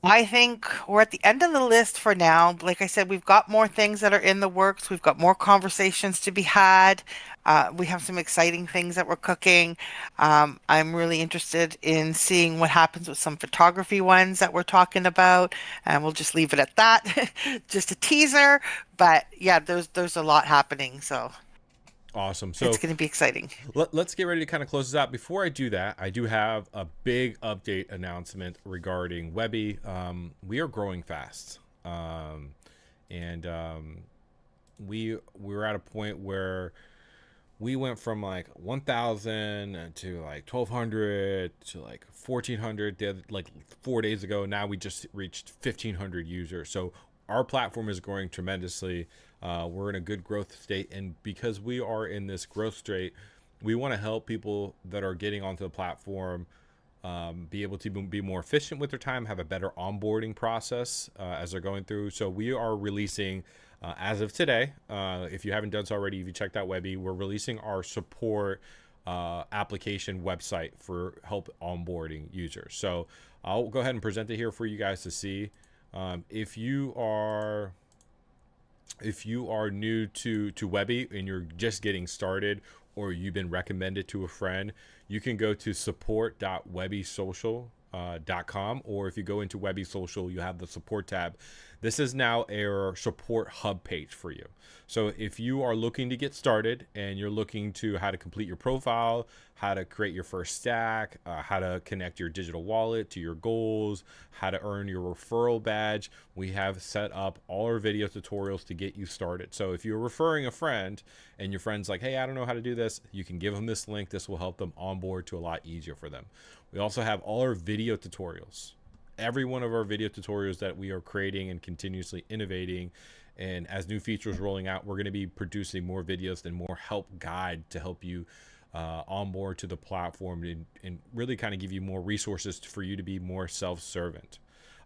I think we're at the end of the list for now. Like I said, we've got more things that are in the works. We've got more conversations to be had. We have some exciting things that we're cooking. I'm really interested in seeing what happens with some photography ones that we're talking about, and we'll just leave it at that. Just a teaser, but yeah, there's a lot happening, so Awesome. it's So going to be exciting. let's get ready to kind of close this out. Before I do that, I do have a big update announcement regarding Webbie. We are growing fast, and we're at a point where we went from like 1,000 to like 1,200 to like 1,400 like 4 days ago. Now we just reached 1,500 users. So our platform is growing tremendously. We're in a good growth state, and because we are in this growth state, we want to help people that are getting onto the platform be able to be more efficient with their time, have a better onboarding process as they're going through. So we are releasing, as of today, if you haven't done so already, if you checked out Webbie, we're releasing our support application website for help onboarding users. So I'll go ahead and present it here for you guys to see. If you are new to Webbie and you're just getting started, or you've been recommended to a friend, you can go to support.webbiesocial.com, or if you go into Webbie Social, you have the support tab. This is now a support hub page for you. So if you are looking to get started and you're looking to how to complete your profile, how to create your first stack, how to connect your digital wallet to your goals, how to earn your referral badge, we have set up all our video tutorials to get you started. So if you're referring a friend and your friend's like, hey, I don't know how to do this, you can give them this link. This will help them onboard to a lot easier for them. We also have all our video tutorials. Every one of our video tutorials that we are creating and continuously innovating, and as new features rolling out, we're going to be producing more videos and more help guide to help you onboard to the platform, and really kind of give you more resources for you to be more self-servant.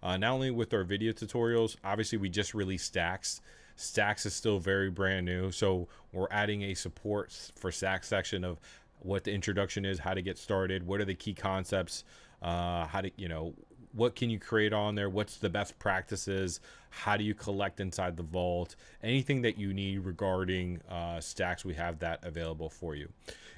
Not only with our video tutorials, obviously we just released Stacks. Stacks is still very brand new, so we're adding a support for Stacks section of what the introduction is, how to get started, what are the key concepts, how to, what can you create on there, what's the best practices, how do you collect inside the vault, anything that you need regarding Stacks, we have that available for you.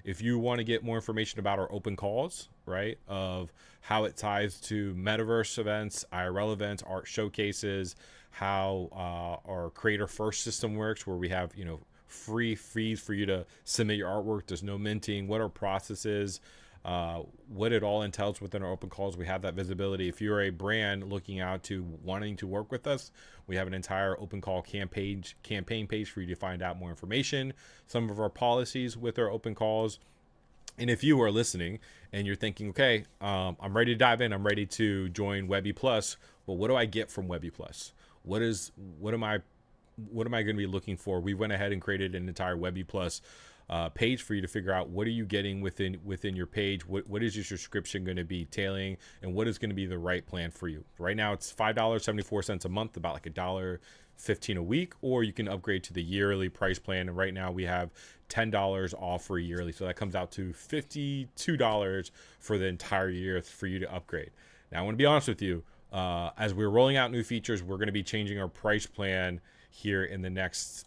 If you want to get more information about our open calls, right, of how it ties to metaverse events, IRL events, art showcases, how our creator first system works, where we have free fees for you to submit your artwork. There's no minting. What our process is, what it all entails within our open calls. We have that visibility. If you're a brand looking out to wanting to work with us, we have an entire open call campaign page for you to find out more information, some of our policies with our open calls. And if you are listening and you're thinking, okay, I'm ready to dive in, I'm ready to join Webbie Plus. Well, what do I get from Webbie Plus? What am I going to be looking for? We went ahead and created an entire Webbie Plus page for you to figure out what are you getting within your page. What is your subscription going to be tailing, and what is going to be the right plan for you? Right now, it's $5.74 a month, about like $1.15 a week, or you can upgrade to the yearly price plan. And right now we have $10 off for a yearly, so that comes out to $52 for the entire year for you to upgrade. Now, I want to be honest with you. As we're rolling out new features, we're going to be changing our price plan here in the next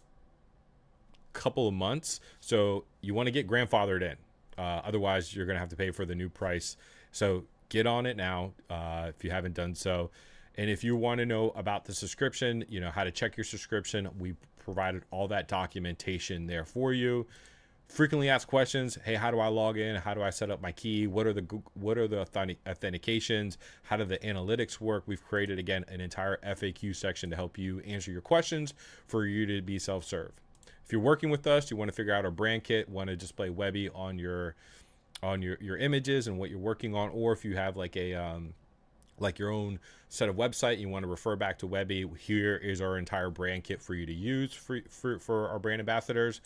couple of months. So you want to get grandfathered in. Otherwise, you're going to have to pay for the new price. So get on it now if you haven't done so. And if you want to know about the subscription, how to check your subscription, we provided all that documentation there for you. Frequently asked questions. Hey, how do I log in? How do I set up my key? What are the authentications? How do the analytics work? We've created, again, an entire FAQ section to help you answer your questions for you to be self-serve. If you're working with us, you want to figure out our brand kit, want to display Webbie on your images and what you're working on, or if you have like your own set of website, you want to refer back to Webbie, here is our entire brand kit for you to use for our brand ambassadors.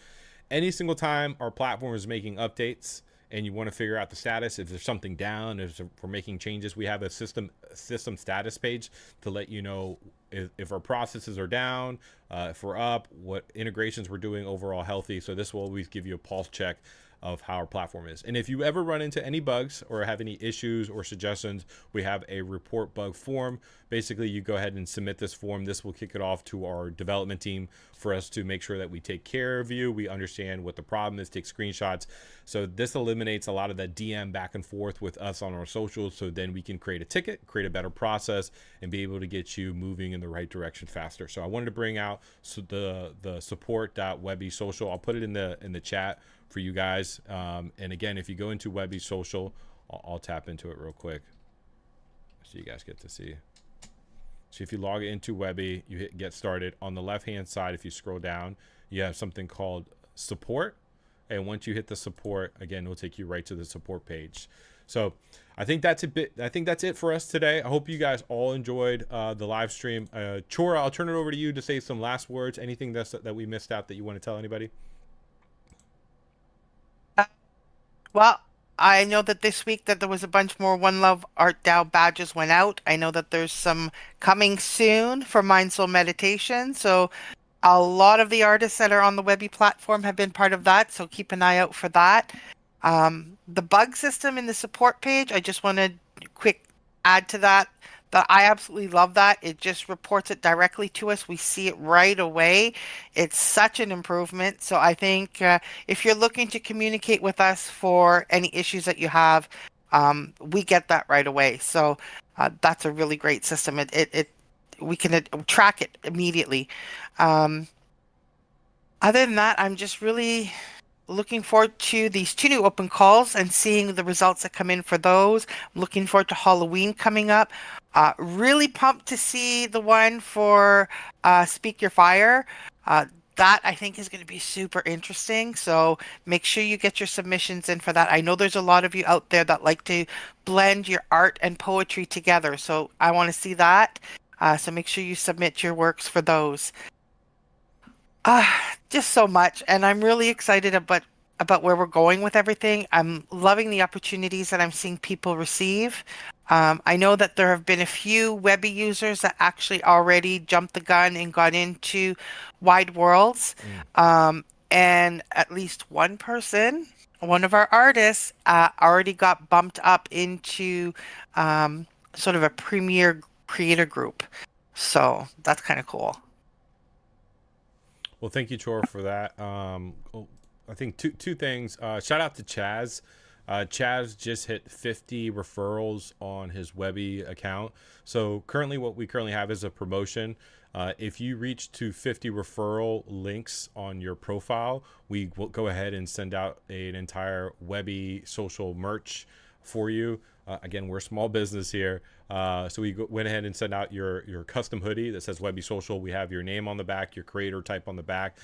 Any single time our platform is making updates and you want to figure out the status, if there's something down, if we're making changes, we have a system status page to let you know if our processes are down, if we're up, what integrations we're doing overall healthy. So this will always give you a pulse check of how our platform is. And if you ever run into any bugs or have any issues or suggestions, we have a report bug form. Basically, you go ahead and submit this form. This will kick it off to our development team for us to make sure that we take care of you. We understand what the problem is, take screenshots. So this eliminates a lot of that DM back and forth with us on our socials. So then we can create a ticket, create a better process, and be able to get you moving in the right direction faster. So I wanted to bring out the support.webbie social. I'll put it in the chat for you guys. And again, if you go into Webbie social, I'll tap into it real quick so you guys get to see. So if you log into Webbie, you hit get started. On the left hand side, if you scroll down, you have something called support. And once you hit the support, again, it'll take you right to the support page. So I think that's it for us today. I hope you guys all enjoyed the live stream. Chora, I'll turn it over to you to say some last words. Anything that we missed out that you want to tell anybody? Well, I know that this week that there was a bunch more One Love Art DAO badges went out. I know that there's some coming soon for Mindful Meditation. So a lot of the artists that are on the Webbie platform have been part of that. So keep an eye out for that. The bug system in the support page, I just want to quick add to that I absolutely love that. It just reports it directly to us. We see it right away. It's such an improvement. So I think if you're looking to communicate with us for any issues that you have, we get that right away. So that's a really great system. We can track it immediately. Other than that, I'm just really looking forward to these 2 new open calls and seeing the results that come in for those. I'm looking forward to Halloween coming up. Really pumped to see the one for Speak Your Fire. That I think is going to be super interesting. So make sure you get your submissions in for that. I know there's a lot of you out there that like to blend your art and poetry together. So I want to see that. So make sure you submit your works for those. Just so much. And I'm really excited about where we're going with everything. I'm loving the opportunities that I'm seeing people receive. I know that there have been a few Webbie users that actually already jumped the gun and got into Wide Worlds. And at least one person, one of our artists, already got bumped up into sort of a premier creator group. So that's kind of cool. Well, thank you, Chor, for that. I think two things. Shout out to Chaz. Chaz just hit 50 referrals on his Webbie account. So currently what we have is a promotion. If you reach to 50 referral links on your profile, we will go ahead and send out an entire Webbie social merch for you. Again, we're a small business here, so we went ahead and sent out your custom hoodie that says Webbie Social. We have your name on the back, your creator type on the back.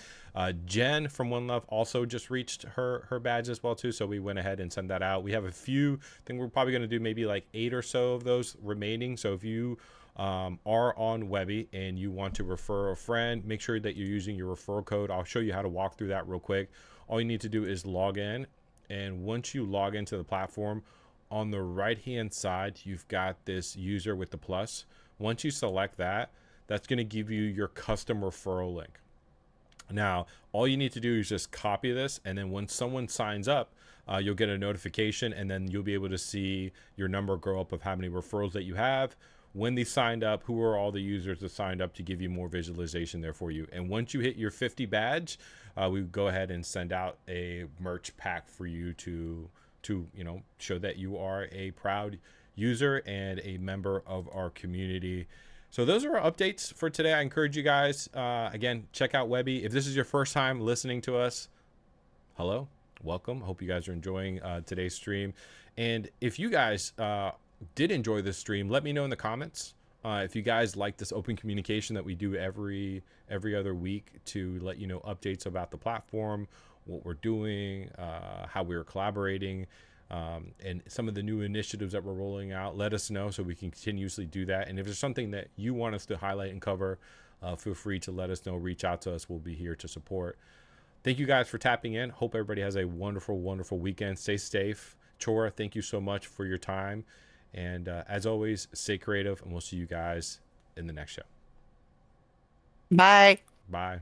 Jen from One Love also just reached her badge as well too, so we went ahead and sent that out. We have a few. I think we're probably going to do maybe like 8 or so of those remaining. So if you are on Webbie and you want to refer a friend, make sure that you're using your referral code. I'll show you how to walk through that real quick. All you need to do is log in, and once you log into the platform, on the right hand side you've got this user with the plus. Once you select that, that's going to give you your custom referral link. Now all you need to do is just copy this, and then when someone signs up, you'll get a notification, and then you'll be able to see your number grow up of how many referrals that you have, when they signed up, who are all the users that signed up, to give you more visualization there for you. And once you hit your 50 badge, we go ahead and send out a merch pack for you to show that you are a proud user and a member of our community. So those are our updates for today. I encourage you guys, again, check out Webbie. If this is your first time listening to us, hello, welcome. Hope you guys are enjoying today's stream. And if you guys did enjoy this stream, let me know in the comments. If you guys like this open communication that we do every other week to let you know updates about the platform, what we're doing, how we're collaborating, and some of the new initiatives that we're rolling out, let us know so we can continuously do that. And if there's something that you want us to highlight and cover, feel free to let us know. Reach out to us. We'll be here to support. Thank you guys for tapping in. Hope everybody has a wonderful, wonderful weekend. Stay safe. Chora, thank you so much for your time. And as always, stay creative, and we'll see you guys in the next show. Bye. Bye.